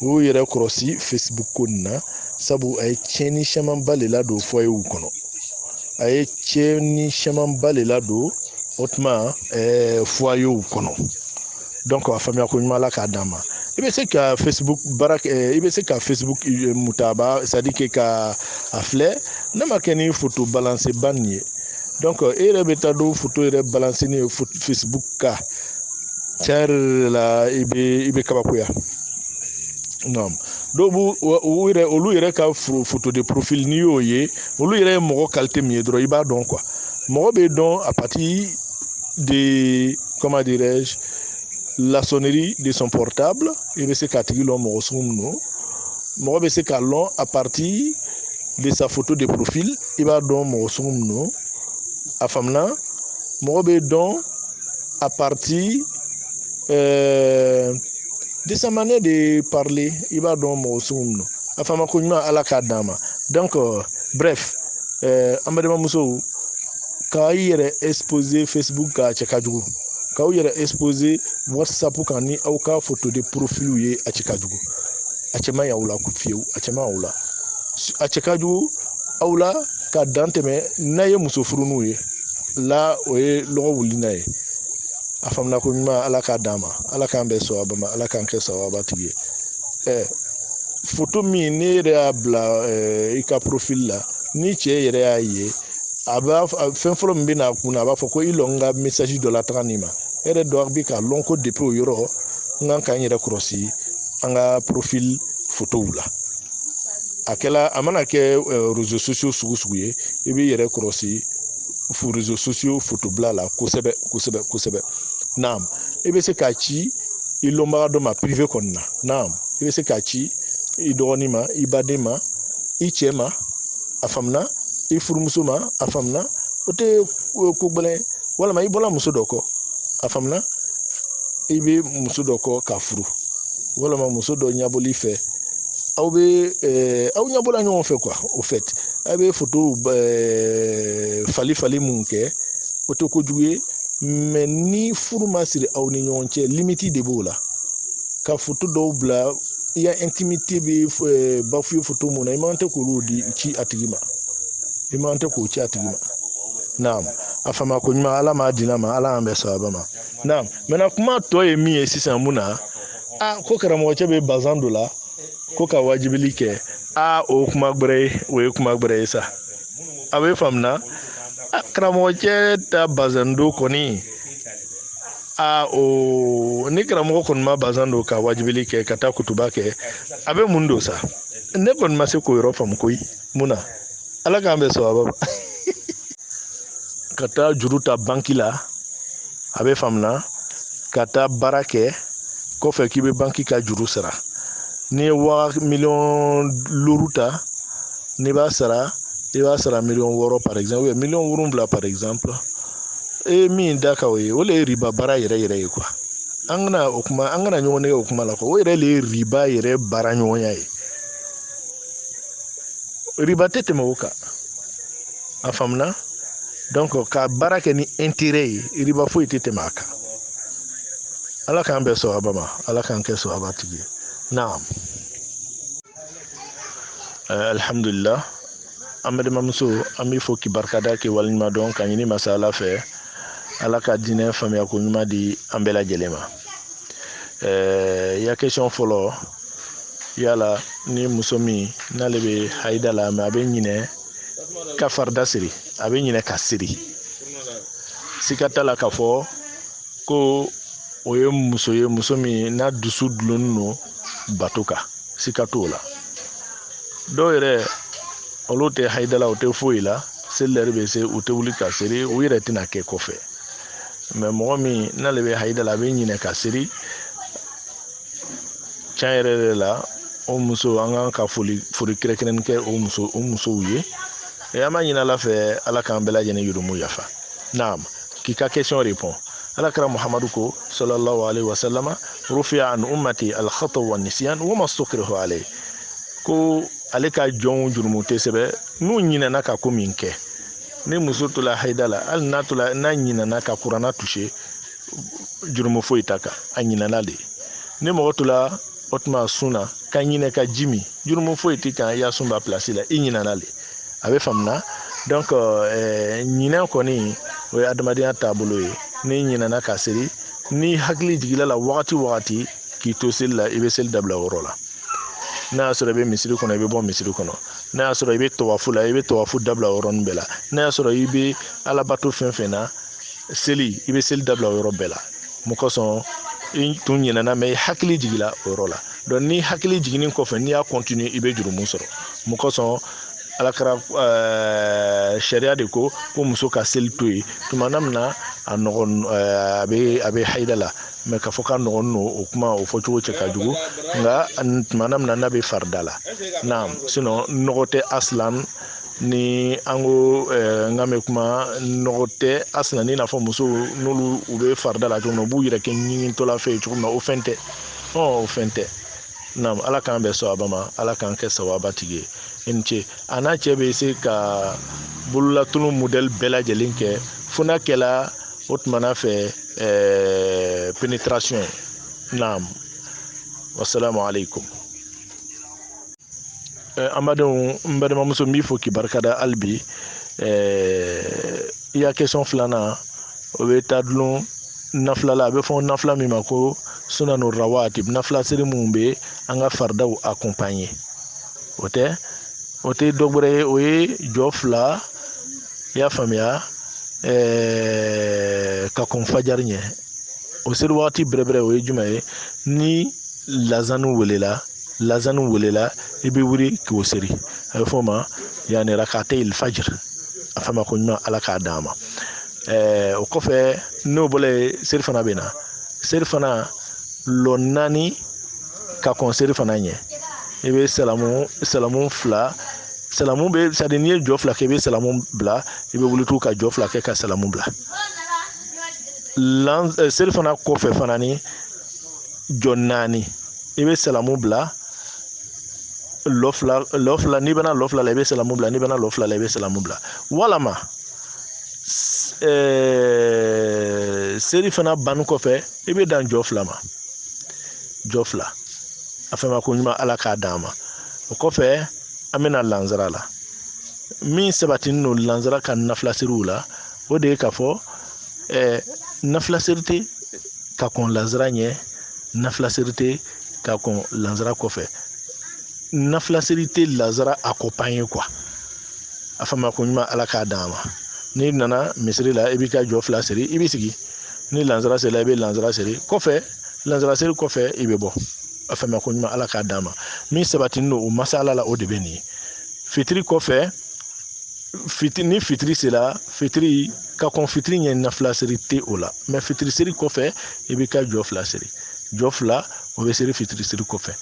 u y'u yɛrɛ kɔlɔsi Facebook ko nin na sabu a ye tiɲɛni camanba de ladon foyew kɔnɔ a ye tiɲɛni camanba de ladon o tuma foyew kɔnɔ donc a faamuya ko ɲuman ala k'a d'an ma i bɛ se ka Facebook baara kɛ i bɛ se ka Facebook mutaba c'est à dire que ka a filɛ ne ma kɛ ni photo balance ba nin ye donc e yɛrɛ bɛ taa don photo yɛrɛ balance ni Facebook ka tiɲɛ yɛrɛ la i bɛ kabakoya non dɔw b'u olu yɛrɛ ka photo de profil n'i y'o ye olu yɛrɛ ye mɔgɔ qualité min ye dɔrɔn i b'a dɔn quoi mɔgɔ bɛ dɔn à partir de comment dirais-je la sonnerie de son portable i bɛ se k'a tigi lɔn mɔgɔ sugu min don mɔgɔ bɛ se k'a lɔn à partir de sa photo de profil i b'a dɔn mɔgɔ sugu min don a faamuna mɔgɔ bɛ dɔn à partir de sa manière de parler i b'a dɔn mɔgɔ sugu min don a faama ko ɲuman ala k'a d'an ma donc bref an balimamusow k'a i yɛrɛ exposer Facebook kan a cɛ ka jugu k'aw yɛrɛ exposer WhatsApp kan ni aw ka photo de profil ye a cɛ ka jugu a cɛ man ɲi aw la fiyewu a cɛ man ɲi aw la a cɛ ka jugu aw la ka dan tɛmɛ n'a ye muso furu n'u ye la o ye lɔgɔ wuli n'a ye a faamuna ko ɲuman ala k'a d'an ma ala k'an bɛɛ sawaba ma ala k'an kɛ sawaba tigi ye photo min ne yɛrɛ y'a bila i ka profil la ni cɛ yɛrɛ y'a ye a b'a fɛn fɔlɔ min bɛ n'a kunna a b'a fɔ ko i lɔn n ka message dɔ la taga nin ma e yɛrɛ dɔ bɛ k'a lɔn ko depuis o yɔrɔ n kan ka n yɛrɛ kɔlɔsi an ka profil photow la a mana kɛ réseaux sociaux sugu sugu ye i b'i yɛrɛ kɔlɔsi réseaux sociaux photo bila la kosɛbɛ kosɛbɛ kosɛbɛ naam i bɛ se k'a ci i lɔnbaga dɔ ma privé kɔni na naam i bɛ se k'a ci i dɔgɔnin ma i baden ma i cɛ ma a faamuna i furumuso ma a faamuna o tɛ ko gbɛlɛn walima i bɔra muso dɔ kɔ a faamuna i bɛ muso dɔ kɔ k'a furu walima muso dɔ ɲɛbɔli fɛ aw ɲɛbɔla ɲɔgɔn fɛ quoi au fait a bɛ photo fali mun kɛ o tɛ kojugu ye mais ni furu ma siri aw ni ɲɔgɔn cɛ limite de b'o la ka photo dɔw bila i ya intimité bɛ bafoué photo mun na i man tɛ k'olu ci a tigi ma i man tɛ k'o ci a tigi ma naam a faama ko ɲuman ala m'a di ma ala y'an bɛɛ sababa ma naam maintenant kuma tɔ ye min ye sisan mun na ko karamɔgɔcɛ bɛ bazan dɔ la ko ka wajibili kɛ o kuma gbɛrɛ ye o ye kuma gbɛrɛ ye sa a bɛ faamuya karamɔgɔcɛ ta bazan do kɔni ni karamɔgɔ kɔni ma bazan do ka wajibili kɛ ka taa kutuba kɛ a bɛ mun don sa ne kɔni ma se k'o yɔrɔ faamu koyi mun na ala k'an bɛɛ sababa ka taa juru ta banki la a bɛ faamuya ka taa baara kɛ kɔfɛ k'i bɛ banki ka juru sara n'i ye miliyɔn luuru ta n'i b'a sara i b'a sara miliyɔn 6 par exemple ou bien miliyɔn 7 par exemple min da ka o ye o le ye riba baara yɛrɛ yɛrɛ ye quoi an kana ɲɔgɔn nɛgɛ o kuma la quoi o yɛrɛ le ye riba yɛrɛ baara ɲɔgɔnya ye riba tɛ tɛmɛ o kan a faamuna donc ka baara kɛ ni intérêt ye riba foyi tɛ tɛmɛ a kan ala k'an bɛɛ sawaba ma ala k'an kɛ sawaba tigi ye naam alhamdulillah an balimamuso an b'i fo k'i barikada k'i waleɲuman dɔn ka ɲini masa ala fɛ ala ka diinɛ faamuya ko ɲuman di an bɛɛ lajɛlen ma ya question fɔlɔ yala ni muso min n'ale bɛ hayida la mais a bɛ ɲinɛ ka farida siri a bɛ ɲinɛ ka siri siga t'a la k'a fɔ ko o ye muso ye muso min n'a dusu dulonnen don bato kan siga t'o la dɔw yɛrɛ olu tɛ hayida la o tɛ foyi la seli yɛrɛ bɛ se u tɛ wuli ka siri u yɛrɛ tɛna kɛ kɔfɛ mais mɔgɔ min n'ale bɛ hayida la a bɛ ɲinɛ ka siri tiɲɛ yɛrɛ la o muso an kan ka foli kɛrɛnkɛrɛnnen kɛ o musow ye et ama ñina la fe ala kan bela jene yurumu yafa naam ki ka question répond ala kara muhammadu ko sallallahu alaihi wasallam rufi'a an ummati al khata wa nisyan wa mastukrihu alayhi ko ale ka jon jurumu tesebe nu ñina na ka ko min ke ne muso tula haidala al natula na ñina na ka qur'ana toucher jurumu foyi taka a ñina na de ne mo tula otma suna ka ñine ka jimi jurumu foyi ti kan ya sumba place la i ñina na le abe famna donc ñina ko ni o adamadiya tabulo ye ni ñina na ka seri ni hakili jigila la wakati ki to sel la ibe sel dabla worola na sura be misiri kono ibe bon misiri kono na sura ibe tawafu la ibe tawafu dabla woron bela na sura ibe alabato fenfena seli ibe sel dabla woro bela mukoson tun ñina na me hakili jigila worola don ni hakili jigini ko fe ni ya continue ibe juru musoro mukoson alakara sharia de ko muso ka sel toyi tumanam na anogon abe haidala me ka foka no o kuma o focho che ka jugu nga tumanam na nabe fardala naam sino nogote aslan ni ango ngame kuma nogote aslan ni na fo muso nulu ube fardala jono bu yire ke nyingin to la fe chuma o fente naam ala kan be so abama ala kan ke sawaba tige enche ana chebe se ka bulla tunu model bela jelinke funa kela otmana fe pénétration naam wassalamu alaikum amadou mbade mamuso mi fo ki barkada albi ya question flana o be tadlon nafla la be fon nafla mi mako sunanu rawatib nafla siri mumbe anga fardaw accompagner ote dogbore oye jofla ya famia ka kon fajar nye o sir wati brebre oye jumaye ni lazanu welela ibe wuri ki o siri foma yani rakatay fajr afama ko nyuma alaka dama o ko fe no bole sir fana bena sir fana lonani ka kon sir fana nye ibe salamu fla salamu be sadeniye jofla ke be salamu bla ibe wulutu ka jofla ke ka salamu bla lan sel fana ko fe fana ni jonnani ibe salamu bla lofla ni bana lofla la ibe salamu bla ni bana lofla la ibe salamu bla wala ma seri fana ban ko fe ibe dan jofla afema ko nyuma ala ka dama ko fe amena lanzara la min sabatin no lanzara kan nafla sirula o de ka fo nafla sirte ka kon lanzara nye nafla sirte ka kon lanzara ko fe nafla sirte lanzara accompagner quoi afama ko nyuma ala ka dama ni nana misri la ebika jofla siri ibisigi ni lanzara se la be lanzara siri ko fe lanzara siri ko fe ibe bo afama ko nyuma ala ka dama min sabatin no o masala la o de beni fitri ko fe fitri c'est la fitri ka kon fitri nye nafla siri te ola mais fitri siri ko fe ebika jofla siri jofla o be siri fitri siri ko fe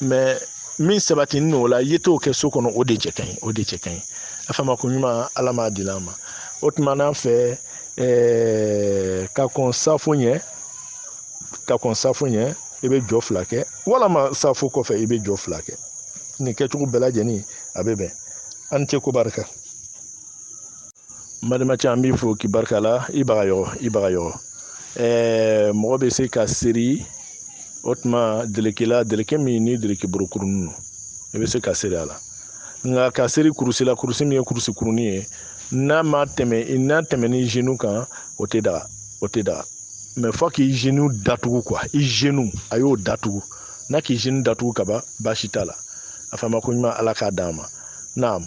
mais min sabatin no la yeto ke so kono o de chekan afama ko nyuma ala ma dilama otmana fe ka kon safonye ibe jofla ke wala ma safo ko fe ibe jofla ke ni ke tugu bela jeni abebe ante ko barka madama chambi fo ki barka la ibaga yo mo be se ka siri otma deleke mi ni deleke burukurunu ibe se ka siri ala nga ka siri kurusi mi kurusi kuruni na ma teme ni genou kan o te da mais faut que genou datugu quoi genou ayo datugu na ki genou datugu kaba bashitala afama ko nyuma ala ka dama naam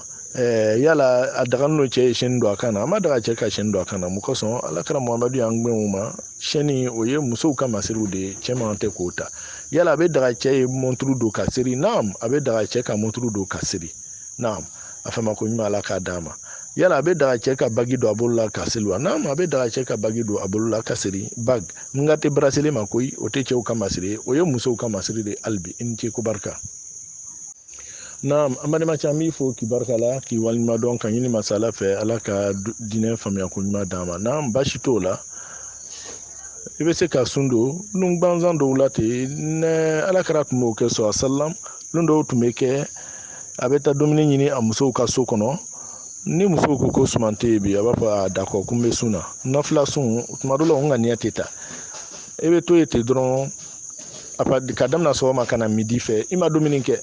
yala adagan no che shen do akana ma daga che ka shen do akana mukoso ala kara muhammadu yangbe uma sheni oye muso ka masiru de chema ante kota yala be daga che montru do kasiri naam abe daga che ka montru do kasiri naam afama ko nyuma ala ka dama yala abe daga che ka bagi do abulla kasilwa naam abe daga che ka bagi do abulla kasiri bag ngate brasile makoy o te che ka masiri oye muso ka masiri de albi inti ko barka naam amadema chami fo kibarkala ki walima don kan yini masala fe ala ka dine famiya ko nyuma dama naam bashito la ibe se ka sundo nun gbanzan do lati ne ala kara tumo ke so sallam nun do tume ke abeta domini nyini amuso ka so kono ni muso ko sumante bi aba fa dako kumbe suna nafla sun tumadola on ngania teta ebe to ete dron apa kadam na so makana midi fe ima domini ke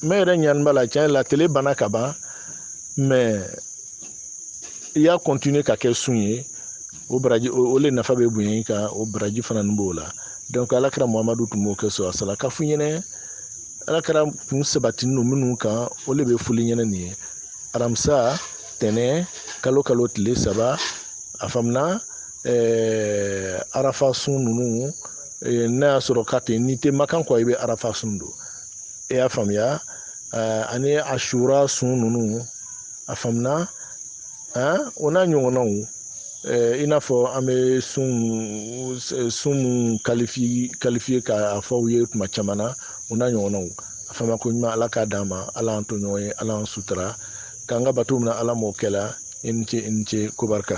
mere nyan bala tiens la télé bana kaba mais il y a continué ka ke sunye o braji o le nafa be bunyi ka o braji fana nbola donc alakra muhammadu tumo ke so sala ka funyene alakra kun sabati no minu ka o le be fuli nyene ni aramsa tene kalo tile saba afamna arafa sun nunu na soro kate ni te makan ko ibe arafa sundo e afamya ani ashura sun nunu afamna ona nyongona ina fo ame sun qualifié ka afo ye tuma chamana ona nyongona afama ko nyima alaka dama ala anto nyoy ala sutra kanga batum na ala mokela inche kubarka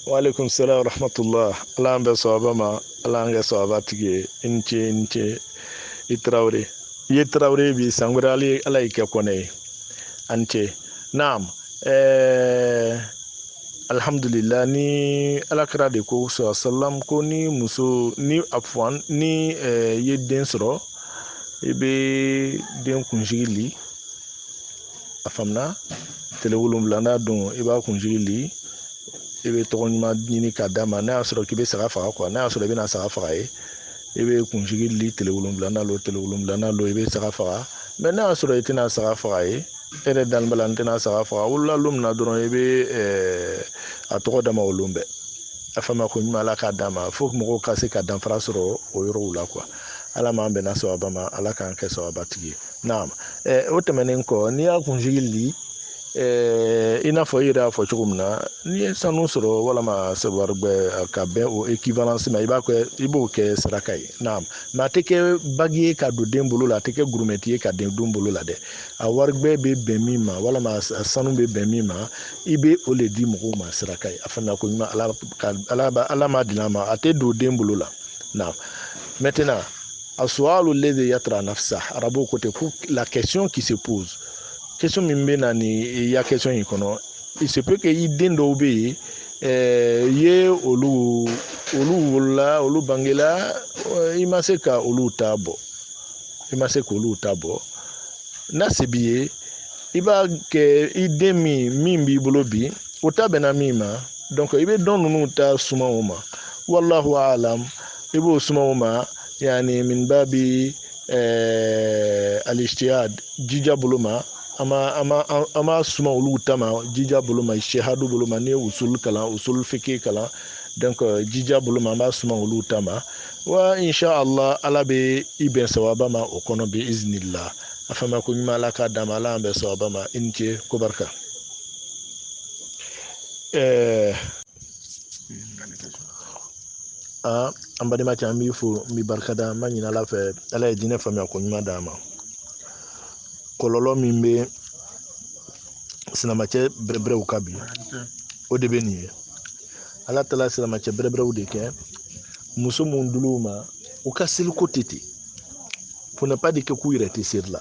wa alaikum salam wa rahmatullah ala ambe sawaba ma ala anga sawaba tige inche itrawre yetrawre bi sangura ali ala ike kone ante naam alhamdulillah ni alakra de ko sallam ko ni muso ni afwan ni yedden soro ibe den kunjili afamna tele wulum blanda don iba kunjili ibe togonyma nyini ka dama na soro kibe sara faga ko na soro bina sara faga ibe kunjili tele wulum blanda lo ibe sara faga mais na soro itina sara faga ere dal balantena sara faga wala lum na don ibe a togo dama wolumbe afama ko nyima la ka dama fo mo ko kase ka dan fara soro o yoro wula quoi ala ma be na so abama ala kan ke so abatigi naam o temenen ko ni a kunjili ina fo ira fo chugumna ni sanu soro wala ma sabar be ka be o equivalence ma iba ko ibo ke sarakai naam ma teke bagie ka do dembolo la teke gourmetier ka den dombolo la de a wargbe be bemima wala ma sanu be bemima ibe o le di mo ma sarakai afana ko ma ala ma dilama ate do dembolo la naam maintenant aswalu alladhi yatra nafsa arabo côté pour la question qui se pose question mimbe na ni ya question yi kono il se peut que idin do be ye olu wala olu bangela imaseka olu tabo na sebiye iba ke idemi mimbi bolobi otabena mima donc ibe don nunu ta suma uma wallahu alam ibo suma uma yani min babi al-ijtihad jija buluma ama suma ulu tama jija buluma shahadu buluma ne usul fiqh kala donc jija buluma ma suma ulu tama wa insha Allah ala be iben sawaba ma o kono bi iznillah afama ko nyima la ka dama la be sawaba ma inche ko barka ambadi ma cha mi fu mi barkada ma nyina la fe ala dine fami ko nyima dama kololo mimbe sinamache brebre ukabi o de beni ala tala sinamache brebre u de ke muso munduluma o ka sil kotete pour ne pas dire que ku irete sur là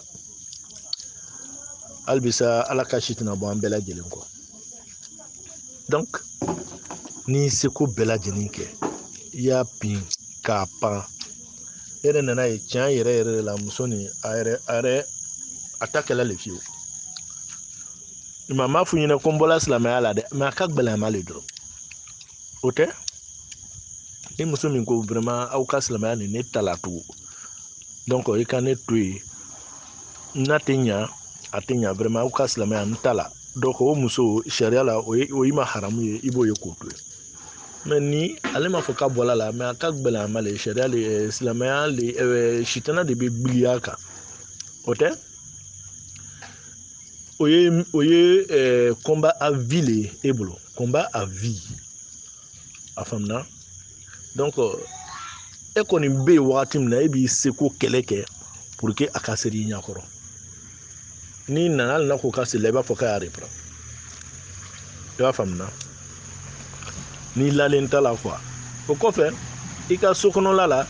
albisa ala ka shitina bo ambela jelen ko donc ni se ko bela jelen ke ya pin ka pa ere nana e tian yere la muso ni are attaque la le fiu mama fu nyina ko mbola islamaya la de ma ka gbela ma le dro ote ni muso min ko vraiment au ka islamaya ni talatu donc e kan netui natenya atenya vraiment au ka islamaya ntala donc o muso sharia la o ima haramu ye ibo ye ko to mais ni ale ma fo ka bola la mais ka gbela ma le sharia le islamaya le shitana de be biliaka ote oye combat à vie et bolo combat à vie afamna donc e koni be wakati na e bi seko keleke pour que a ka seri ɲa kɔrɔ ni nana hali na ko ka seli la i b'a fɔ k'a y'a repra i b'a faamuya ni lalen ta la quoi o kɔfɛ i ka so kɔnɔla la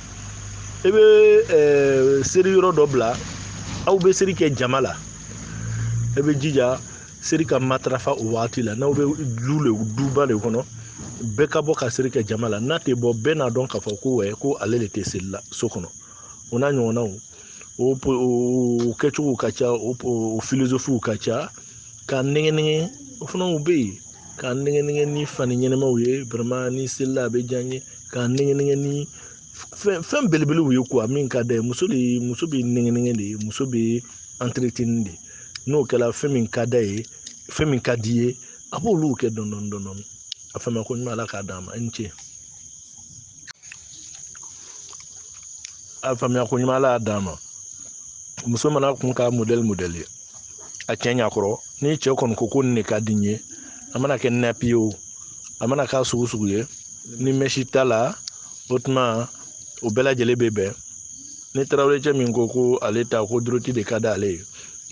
i bɛ seri yɔrɔ dɔ bila aw bɛ seri kɛ jama la i bɛ jija seri ka matarafa o waati la n'aw bɛ duba de kɔnɔ bɛɛ ka bɔ ka seri kɛ jama la n'a tɛ bɔ bɛɛ n'a dɔn k'a fɔ ko ale de tɛ seli la so kɔnɔ o n'a ɲɔgɔnnaw o kɛcogow ka ca o philosophiw ka ca k'a nɛgɛnɛgɛ o fana bɛ yen k'a nɛgɛnɛgɛ ni fani ɲɛnamaw ye vraiment ni selila a bɛ diya n ye k'a nɛgɛnɛgɛ ni fɛn belebelew ye quoi min ka d'a ye muso bɛ nɛgɛnɛgɛ de muso bɛ entretien de n'o kɛra fɛn min ka d'a ye fɛn min ka di ye a b'olu kɛ dɔɔni dɔɔni a faamuya ko ɲuman ala k'a d'a ma i ni ce a faamuya ko ɲuman ala y'a d'a ma muso mana kun ka modèle ye a cɛ ɲakɔrɔ ni cɛ kɔni ko nin de ka di n ye a mana kɛ napi ye o a mana k'a sugu ye ni mèche t'a la o tuma o bɛɛ lajɛlen bɛ bɛn ni tarawele cɛ min ko ale ta ko doroti de ka d'ale ye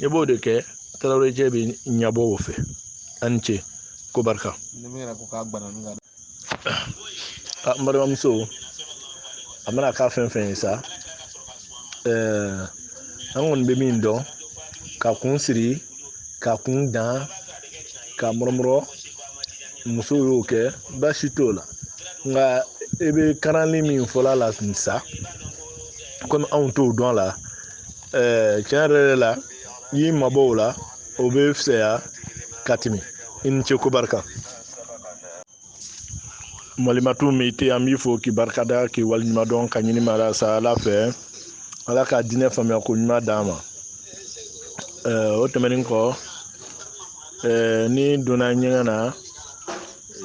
i b'o de kɛ tarawele cɛ bɛ ɲabɔ o fɛ a ni ce ko barika n balimamuso a mana k'a fɛn fɛn ye sa an kɔni bɛ min dɔn ka kun siri ka kun dan ka murmurɔ muso y'o kɛ baasi t'o la nka i bɛ karali min fɔla la sa komi anw t'o dɔn a la tiɲɛ yɛrɛ la i y'i mabɔ o la o bɛ fisaya ka tɛmɛ i ni ce ko barika malimatu min tɛ an b'i fɔ k'i barikada k'i waleɲuman dɔn ka ɲini mara sa ala fɛ ala ka diinɛ faamuya ko ɲuman d'an ma o tɛmɛnen kɔ ni donna ɲɛgɛn na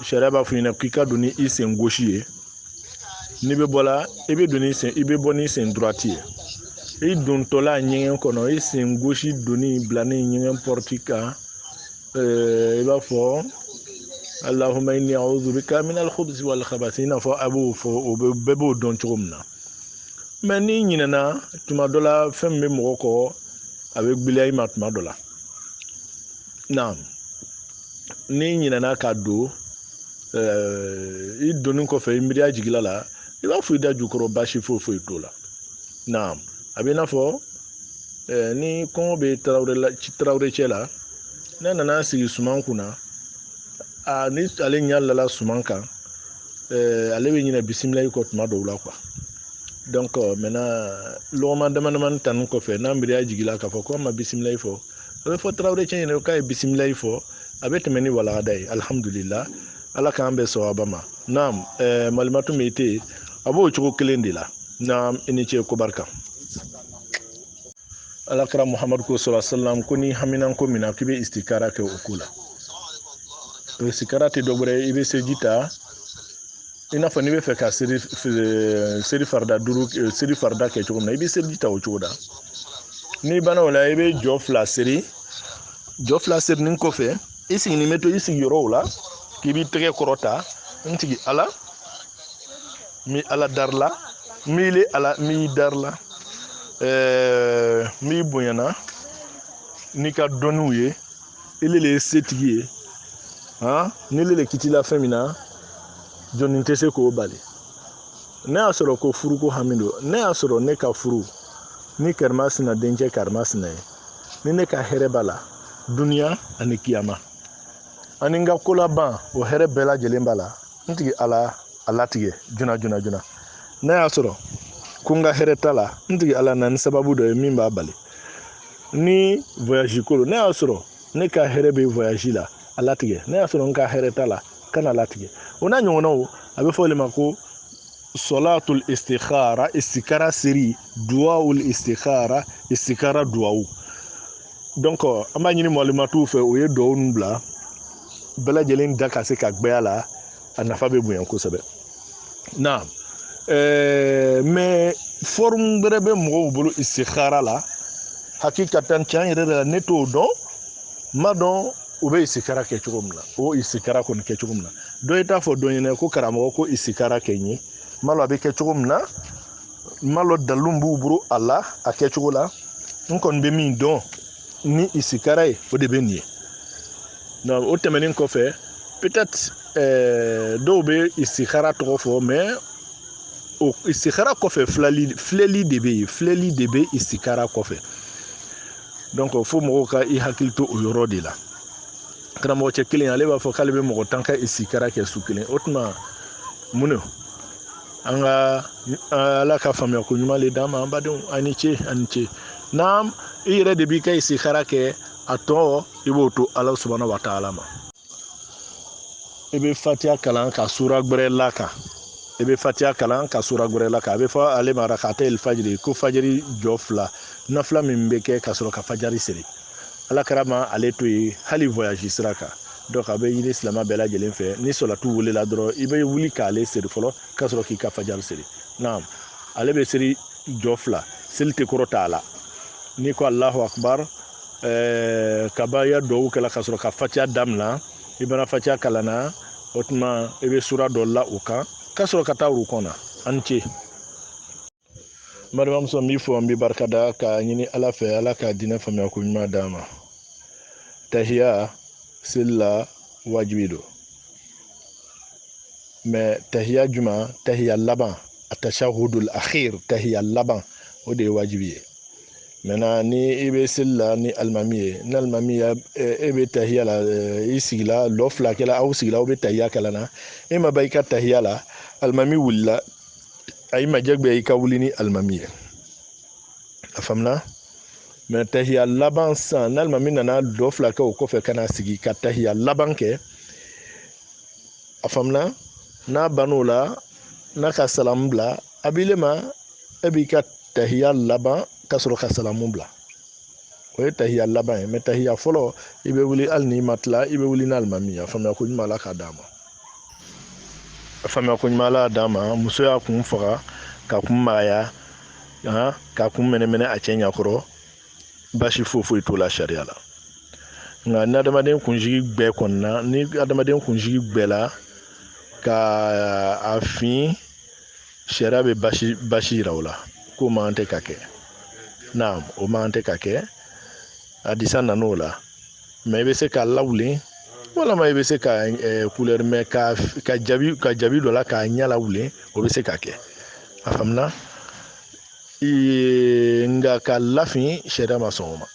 sariya b'a fɔ ɲɛna k'i ka don ni i sen gosi ye n'i bɛ bɔ la i bɛ bɔ ni sen droite ye i dontɔla ɲɛgɛn kɔnɔ i sen gosi donni bilani ɲɛgɛn porte kan i b'a fɔ Allahumma inni a'udhu bika min al-khubuthi wal khabathi i n'a fɔ a b'o fɔ o bɛɛ b'o dɔn cogo min na mais n'i ɲinɛna tuma dɔ la fɛn min bɛ mɔgɔ kɔ a bɛ gwɛlɛya i ma tuma dɔ la na n'i ɲinɛna ka don i donni kɔfɛ i miiriya jigila la i b'a fɔ i da jukɔrɔ baasi foyi t'o la na a bɛ i n'a fɔ ni kɔngɔ bɛ tarawele cɛ la n'a nana sigi suman kunna ni ale ɲɛ lala suman kan ale bɛ ɲinɛ bisimilayi kɔ tuma dɔw la quoi donc maintenant lɔgɔma damadamani tanu kɔfɛ n'a miiriya jigila k'a fɔ ko an ma bisimilayi fɔ a bɛ fɔ tarawele cɛ ɲɛna k'a ye bisimilayi fɔ a bɛ tɛmɛ ni walagada ye alhamdulillah ala k'an bɛn sawaba ma naam malimatu min tɛ yen a b'o cogo kelen de la naam i ni ce ko barika alakira muhamadu ko sallallahu alaihi wasallam ko ni hamina ko min na k'i bɛ istikara kɛ o ko la istikara tɛ dɔ wɛrɛ ye i bɛ seji ta i n'a fɔ n'i bɛ fɛ ka seri farida kɛ cogo min na i bɛ seliji ta o cogo la n'i banna o la i bɛ jɔ fila serinin kɔfɛ i sigilen bɛ to i sigiyɔrɔw la k'i b'i tɛgɛ kɔrɔ ta n tigi ala n bɛ ala dari la n bɛ ala n b'i dari la n b'i bonyana n'i ka dɔnniw ye ele le ye setigi ye ni ele le kitila fɛn min na jɔnni tɛ se k'o bali ne y'a sɔrɔ ko furuko hami don ne y'a sɔrɔ ne ka furu ni karimasina dencɛ karimasina ye ni ne ka hɛrɛ b'a la duniya ani kiyama ani n ka ko laban o hɛrɛ bɛɛ lajɛlen b'a la n tigi ala a latigɛ joona ne y'a sɔrɔ ko n ka hɛrɛ t'a la n tigi ala na ni sababu dɔ ye min b'a bali ni voyage ko ne y'a sɔrɔ ne ka hɛrɛ bɛ voyage la a latigɛ ne y'a sɔrɔ n ka hɛrɛ t'a la kana latigɛ o n'a ɲɔgɔnnaw a bɛ fɔ o de ma ko salatul istikhara istikara seri duwaul istikhara istikara duwawu donc an b'a ɲini malimatuw fɛ o ye duwawu ninnu bila bɛɛ lajɛlen da ka se ka gbɛya la a nafa bɛ bonya kosɛbɛ na mais forme wɛrɛ bɛ mɔgɔw bolo istikhara la hakikatan tiɲɛ yɛrɛ la ne t'o dɔn n ma dɔn u bɛ istikhara kɛ cogo min na o istikhara kɔni kɛ cogo min na dɔ ye t'a fɔ dɔ ɲɛna ko karamɔgɔ ko istikhara kɛ n ye n m'a dɔn a bɛ kɛ cogo min na malo dalum b'u bolo a la a kɛcogo la n kɔni bɛ min dɔn ni isikara ye o de bɛ nin ye donc o tɛmɛnen kɔfɛ peut-être dɔw bɛ isikara tɔgɔ fɔ mais o isikara kɔfɛ filɛli de bɛ yen filɛli de bɛ isikara kɔfɛ donc fo mɔgɔw ka i hakili to o yɔrɔ de la karamɔgɔ cɛ kelen ale b'a fɔ k'ale bɛ mɔgɔ 10 ka isikara kɛ su kelen o tuma mun de an ka ala ka faamuya ko ɲuman le d'an ma an badenw a ni ce n'an i yɛrɛ de b'i ka isikara kɛ a tɔ i b'o to ala subahanahu wa taala ma i bɛ fatiha kalan ka sura gbɛrɛ la kan i bɛ fatiha kalan ka sura gbɛrɛ la kan a bɛ fɔ ale ma rakata el fajiri ko fajiri jɔ 2 nafila min bɛ kɛ ka sɔrɔ ka fajari siri ala kɛra ma ale to ye hali voyage sira kan donc a bɛ ɲini silama bɛɛ lajɛlen fɛ ni sɔlatu welela dɔrɔn i bɛ wuli k'ale siri fɔlɔ ka sɔrɔ k'i ka fajari siri naam ale bɛ siri jɔ 2 seli tɛ kɔrɔ t'a la n'i ko alahu akbar kaba ya dɔw kɛla ka sɔrɔ ka fatiha daminɛ i bɛna fatiha kalanna o tuma i bɛ sura dɔ la o kan ka sɔrɔ ka taa rukun na a ni ce n balimamuso n b'i fɔ n b'i barikada k'a ɲini ala fɛ ala ka diinɛ faamuya ko ɲuman d'an ma tahiya seli la wajibi don mais tahiya juma tahiya laban a tashahudul akhir tahiya laban o de ye wajibi ye maintenant ni i bɛ seli la ni alimami ye ni alimami e bɛ tahiya la i sigila lɔ 2 kɛla aw sigila aw bɛ tahiya kalan na e ma ba i ka tahiya la alimami wulila a y'i majɛgɛ i ka wuli ni alimami ye a faamuna mais tahiya laban san ni alimami nana lɔ 2 kɛ o kɔfɛ ka na sigi ka tahiya laban kɛ a faamuna n'a ban'o la n'a ka salamu bila a b'i le ma e b'i ka tahiya laban ka sɔrɔ ka salamu bila o ye tahiya laban ye mais tahiya fɔlɔ i bɛ wuli hali n'i ma tila i bɛ wuli ni alimami ye a faamuya ko ɲuman ala k'a d'a ma a faamuya ko ɲuman ala d'a ma muso y'a kun faga ka kun magaya ka kun mɛnɛmɛnɛ a cɛ ɲɛkɔrɔ basi foyi t'o la sariya la nka ni adamaden kunsigi gbɛɛ kɔnɔna ni adamaden kunsigi gbɛɛla ka a fin sariya bɛ basi yira o la k'o man tɛ ka kɛ naam o man tɛ ka kɛ a disa nan'o la mais i bɛ se k'a lawuli walama i bɛ se ka couleur mɛ ka jabi dɔ la k'a ɲɛ lawuli o bɛ se ka kɛ a faamuna nka ka lafin sariya ma sɔn o ma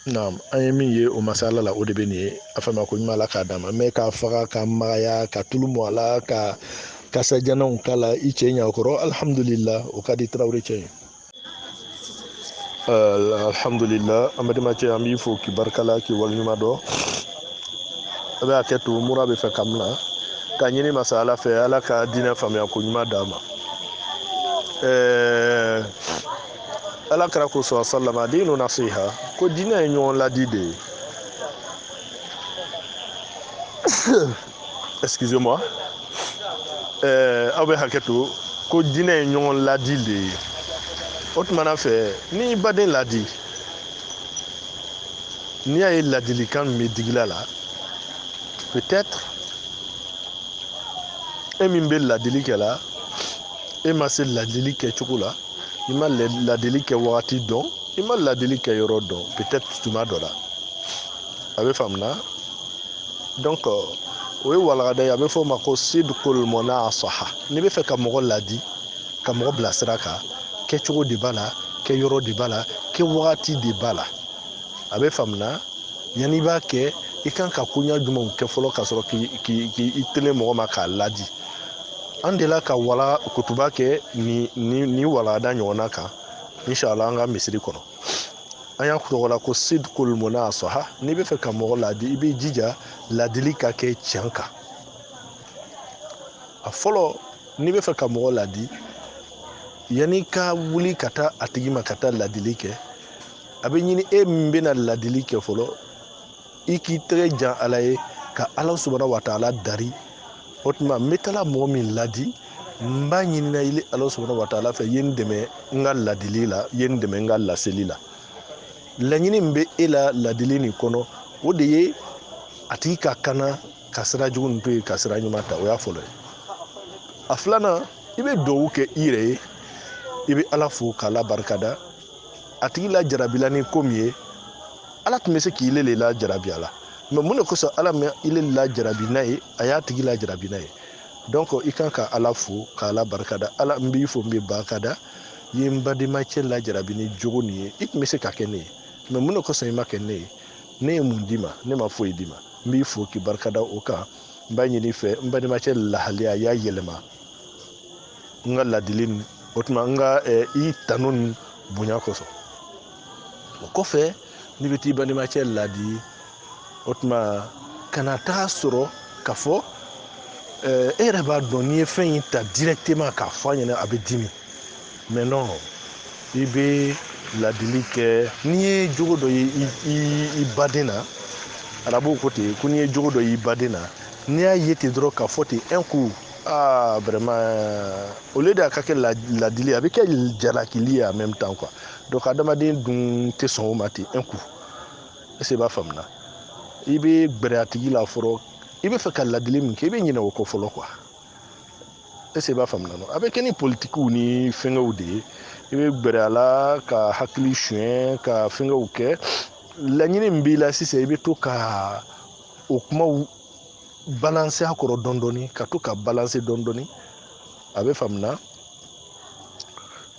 naam an ye min ye o masala la o de bɛ nin ye a faamuya ko ɲuman ala k'a d'a ma mais k'a faga ka magaya ka tulu mɔ a la ka kasajanaw k'a la i cɛ ɲɛkɔrɔ alhamdulillah o ka di tarawele cɛ ye alhamdulillah an balimakɛ an b'i fo k'i barikala k'i waleɲuman dɔn a bɛ hakɛ to mura bɛ fɛ ka min na k'a ɲini masa ala fɛ ala ka diinɛ faamuya ko ɲuman d'a ma ala kɛra ko sɔn salama diinu nasiha ko diinɛ ye ɲɔgɔn ladi de ye excusez moi aw bɛ hakɛ to ko diinɛ ye ɲɔgɔn ladi de ye o tumana fɛ ni baden ladi n'i y'a ye ladilikan min bɛ digila la peut-être e min bɛ ladili kɛ la e ma se ladili kɛcogo la i ma ladili kɛ wagati dɔn i ma ladili kɛ yɔrɔ dɔn peut-être tuma dɔ la a bɛ faamuna donc o ye walagada ye a bɛ fɔ o ma ko sidqul munasaha n'i bɛ fɛ ka mɔgɔ ladi ka mɔgɔ bila sira kan kɛcogo de b'a la kɛ yɔrɔ de b'a la kɛ wagati de b'a la a bɛ faamuna yanni i b'a kɛ i kan ka koɲa jumɛnw kɛ fɔlɔ ka sɔrɔ k'i telen mɔgɔ ma k'a ladi an delila ka wala kutuba kɛ ni walagada ɲɔgɔnna kan inshallah an ka misiri kɔnɔ an y'a tɔgɔla ko sidqul munasaha n'i bɛ fɛ ka mɔgɔ ladi i b'i jija ladili ka kɛ tiɲɛ kan a fɔlɔ n'i bɛ fɛ ka mɔgɔ ladi yanni ka wuli ka taa a tigi ma ka taa ladili kɛ a bɛ ɲini e min bɛna ladili kɛ fɔlɔ i k'i tɛgɛ jan ala ye ka ala subahanahu wa taala dari o tuma n bɛ taa mɔgɔ min ladi n b'a ɲinina i ala subahanahu wa taala fɛ i ye n dɛmɛ n ka ladili la i ye n dɛmɛ n ka laseli la laɲini min bɛ e la ladili nin kɔnɔ o de ye a tigi ka kana ka sira jugu nin to yen ka sira ɲuman ta o y'a fɔlɔ ye a filanan i bɛ duwawu kɛ i yɛrɛ ye i bɛ ala fo k'ala barikada a tigi la jarabila ni ko min ye ala tun bɛ se k'i le la jarabi a la mais mun de kosɔn ala ma i le la jarabi n'a ye a y'a tigi la jarabi n'a ye donc i kan ka ala fo k'ala barikada ala n b'i fo n bɛ barikada i ye n badenmacɛ la jarabi ni jogo nin ye i tun bɛ se ka kɛ ne ye mais mun de kosɔn i ma kɛ ne ye ne ye mun d'i ma ne ma foyi d'i ma n b'i fo k'i barikada o kan n b'a ɲini i fɛ n badenmacɛ lahaliya a y'a yɛlɛma n ka ladili nin o tuma n ka i tanu ni bonya kosɔn o kɔfɛ n'i bɛ t'i badenmacɛ ladi o tuma kana taa sɔrɔ k'a fɔ e yɛrɛ b'a dɔn n'i ye fɛn in ta directement k'a fɔ a ɲɛna a bɛ dimi mais non i bɛ ladili kɛ n'i ye jogo dɔ ye i baden na arabuw ko ten ko n'i ye jogo dɔ y'i baden na n'i y'a ye ten dɔrɔn k'a fɔ ten un coup vraiment au lieu de a ka kɛ ladili a bɛ kɛ jalakili ye en même temps quoi donc adamaden dun tɛ sɔn o ma ten un coup est-ce que i b'a faamuya i bɛ gbɛrɛ a tigi la fɔlɔ i bɛ fɛ ka ladili min kɛ i bɛ ɲinɛ o kɔ fɔlɔ quoi est-ce que i b'a faamuya a bɛ kɛ ni politikiw ni fɛngɛw de ye i bɛ gbɛrɛ a la ka hakili suɲɛ ka fɛngɛw kɛ laɲini min b'i la sisan i bɛ to ka o kumaw balancer a kɔrɔ dɔɔni dɔɔni ka to ka balancer dɔɔni dɔɔni a bɛ faamuya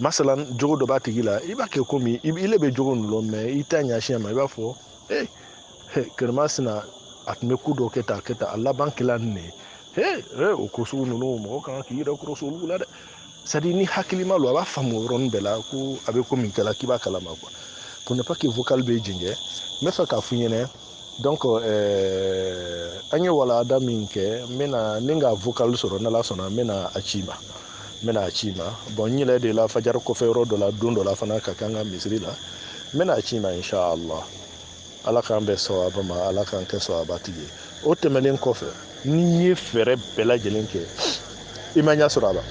masalan jogo dɔ b'a tigi la i b'a kɛ komi i le bɛ jogo nin lɔn mais i t'a ɲɛsin a ma i b'a fɔ kɛrɛmasina a tun bɛ ko dɔ kɛ tan a laban kɛla nin de ye o ko sugu ninnu mɔgɔ kan k'i yɛrɛ kɔrɔsi olu la dɛ c'est à dire ni hakilima lo a b'a faamu o yɔrɔnin bɛɛ la ko a bɛ ko min kɛla k'i b'a kalama quoi pour ne pas que vocal bɛ jɛngɛ n bɛ fɛ k'a f'i ɲɛna donc an ye walanda min kɛ n bɛna ni ka vocal sɔrɔ n'ala sɔnna n bɛna a ci ma bon n yɛrɛ de la fajari kɔfɛ yɔrɔ dɔ la don dɔ la fana ka kan ka misiri la n bɛna a ci ma inshallah ala k'an bɛɛ sawaba ma ala k'an kɛ sawabatigi ye o tɛmɛnen kɔfɛ n'i ye fɛɛrɛ bɛɛ lajɛlen kɛ i ma ɲɛ sɔrɔ a la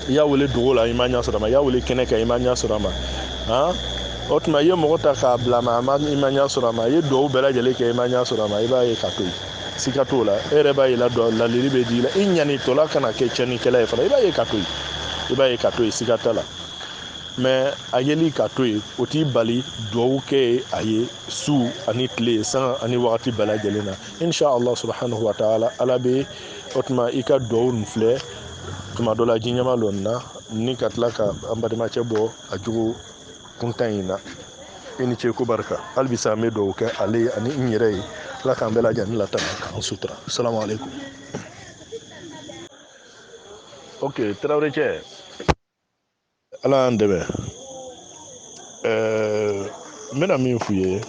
i y'a wele dogo la i ma ɲɛ sɔrɔ a ma i y'a wele kɛnɛ kan i ma ɲɛ sɔrɔ a ma o tuma i ye mɔgɔ ta k'a bila ma i ma ɲɛ sɔrɔ a ma i ye duwawu bɛɛ lajɛlen kɛ i ma ɲɛ sɔrɔ a ma i b'a ye ka to yen siga t'o la e yɛrɛ b'a ye ladili bɛ di i la i ɲanitɔla kana kɛ tiɲɛnikɛla ye fana i b'a ye ka to yen siga t'a la mais a yeli ka to yen o t'i bali duwawu kɛ a ye su ani tile san ani wagati bɛɛ lajɛlen na inshallah subhanahu wa ta'ala ala bɛ o tuma i ka duwawu nin filɛ tuma dɔ la jiɲɛma lɔ nin na ni ka tila ka an badenmacɛ bɔ a jogo kuntan in na i ni ce ko barika hali bisa an bɛ duwawu kɛ ale ye ani n yɛrɛ ye ala k'an bɛɛ lajɛlen latanga k'an sutura salamu alaikum ok tarawele cɛ ala y'an dɛmɛ n bɛna min f'u ye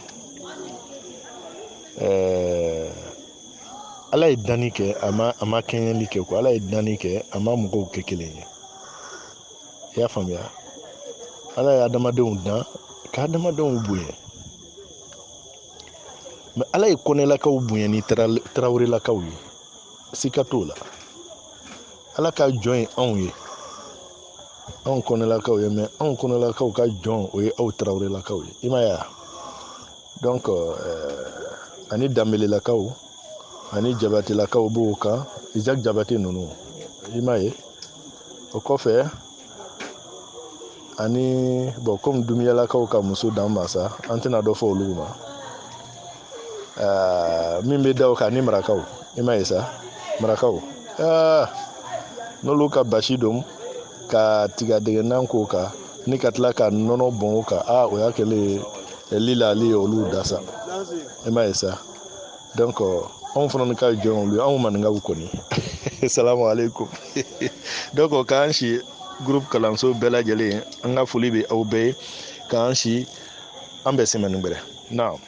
ala ye danni kɛ a ma kɛɲɛli kɛ quoi ala ye danni kɛ a ma mɔgɔw kɛ kelen ye i y'a faamuya ala ye adamadenw dan ka adamadenw bonya mais ala ye kɔnɛlakaw bonya ni tarawelelakaw ye sika t'o la ala ka jɔn ye anw ye anw kɔnɛlakaw ye mais anw kɔnɛlakaw ka jɔn o ye aw tarawelelakaw ye i m'a ye wa donc ani danbelelakaw ani jabatelakaw b'o kan Isaac Jabate ninnu i m'a ye o kɔfɛ ani bon comme dumuyalakaw ka muso dan masa an tɛna dɔ fɔ olu ma min bɛ da o kan ni marakaw i m'a ye sa marakaw n'olu ka basi don ka tigadɛgɛnan k'o kan ni ka tila ka nɔnɔ bɔn o kan o y'a kɛlen lilali ye olu da sa i m'a ye sa donc anw fana ka jɔn olu anw maninkaw kɔni salamu alaikum donc k'an si groupe kalanso bɛɛ lajɛlen an ka foli bɛ aw bɛɛ ye k'an si an bɛ semaine wɛrɛ naam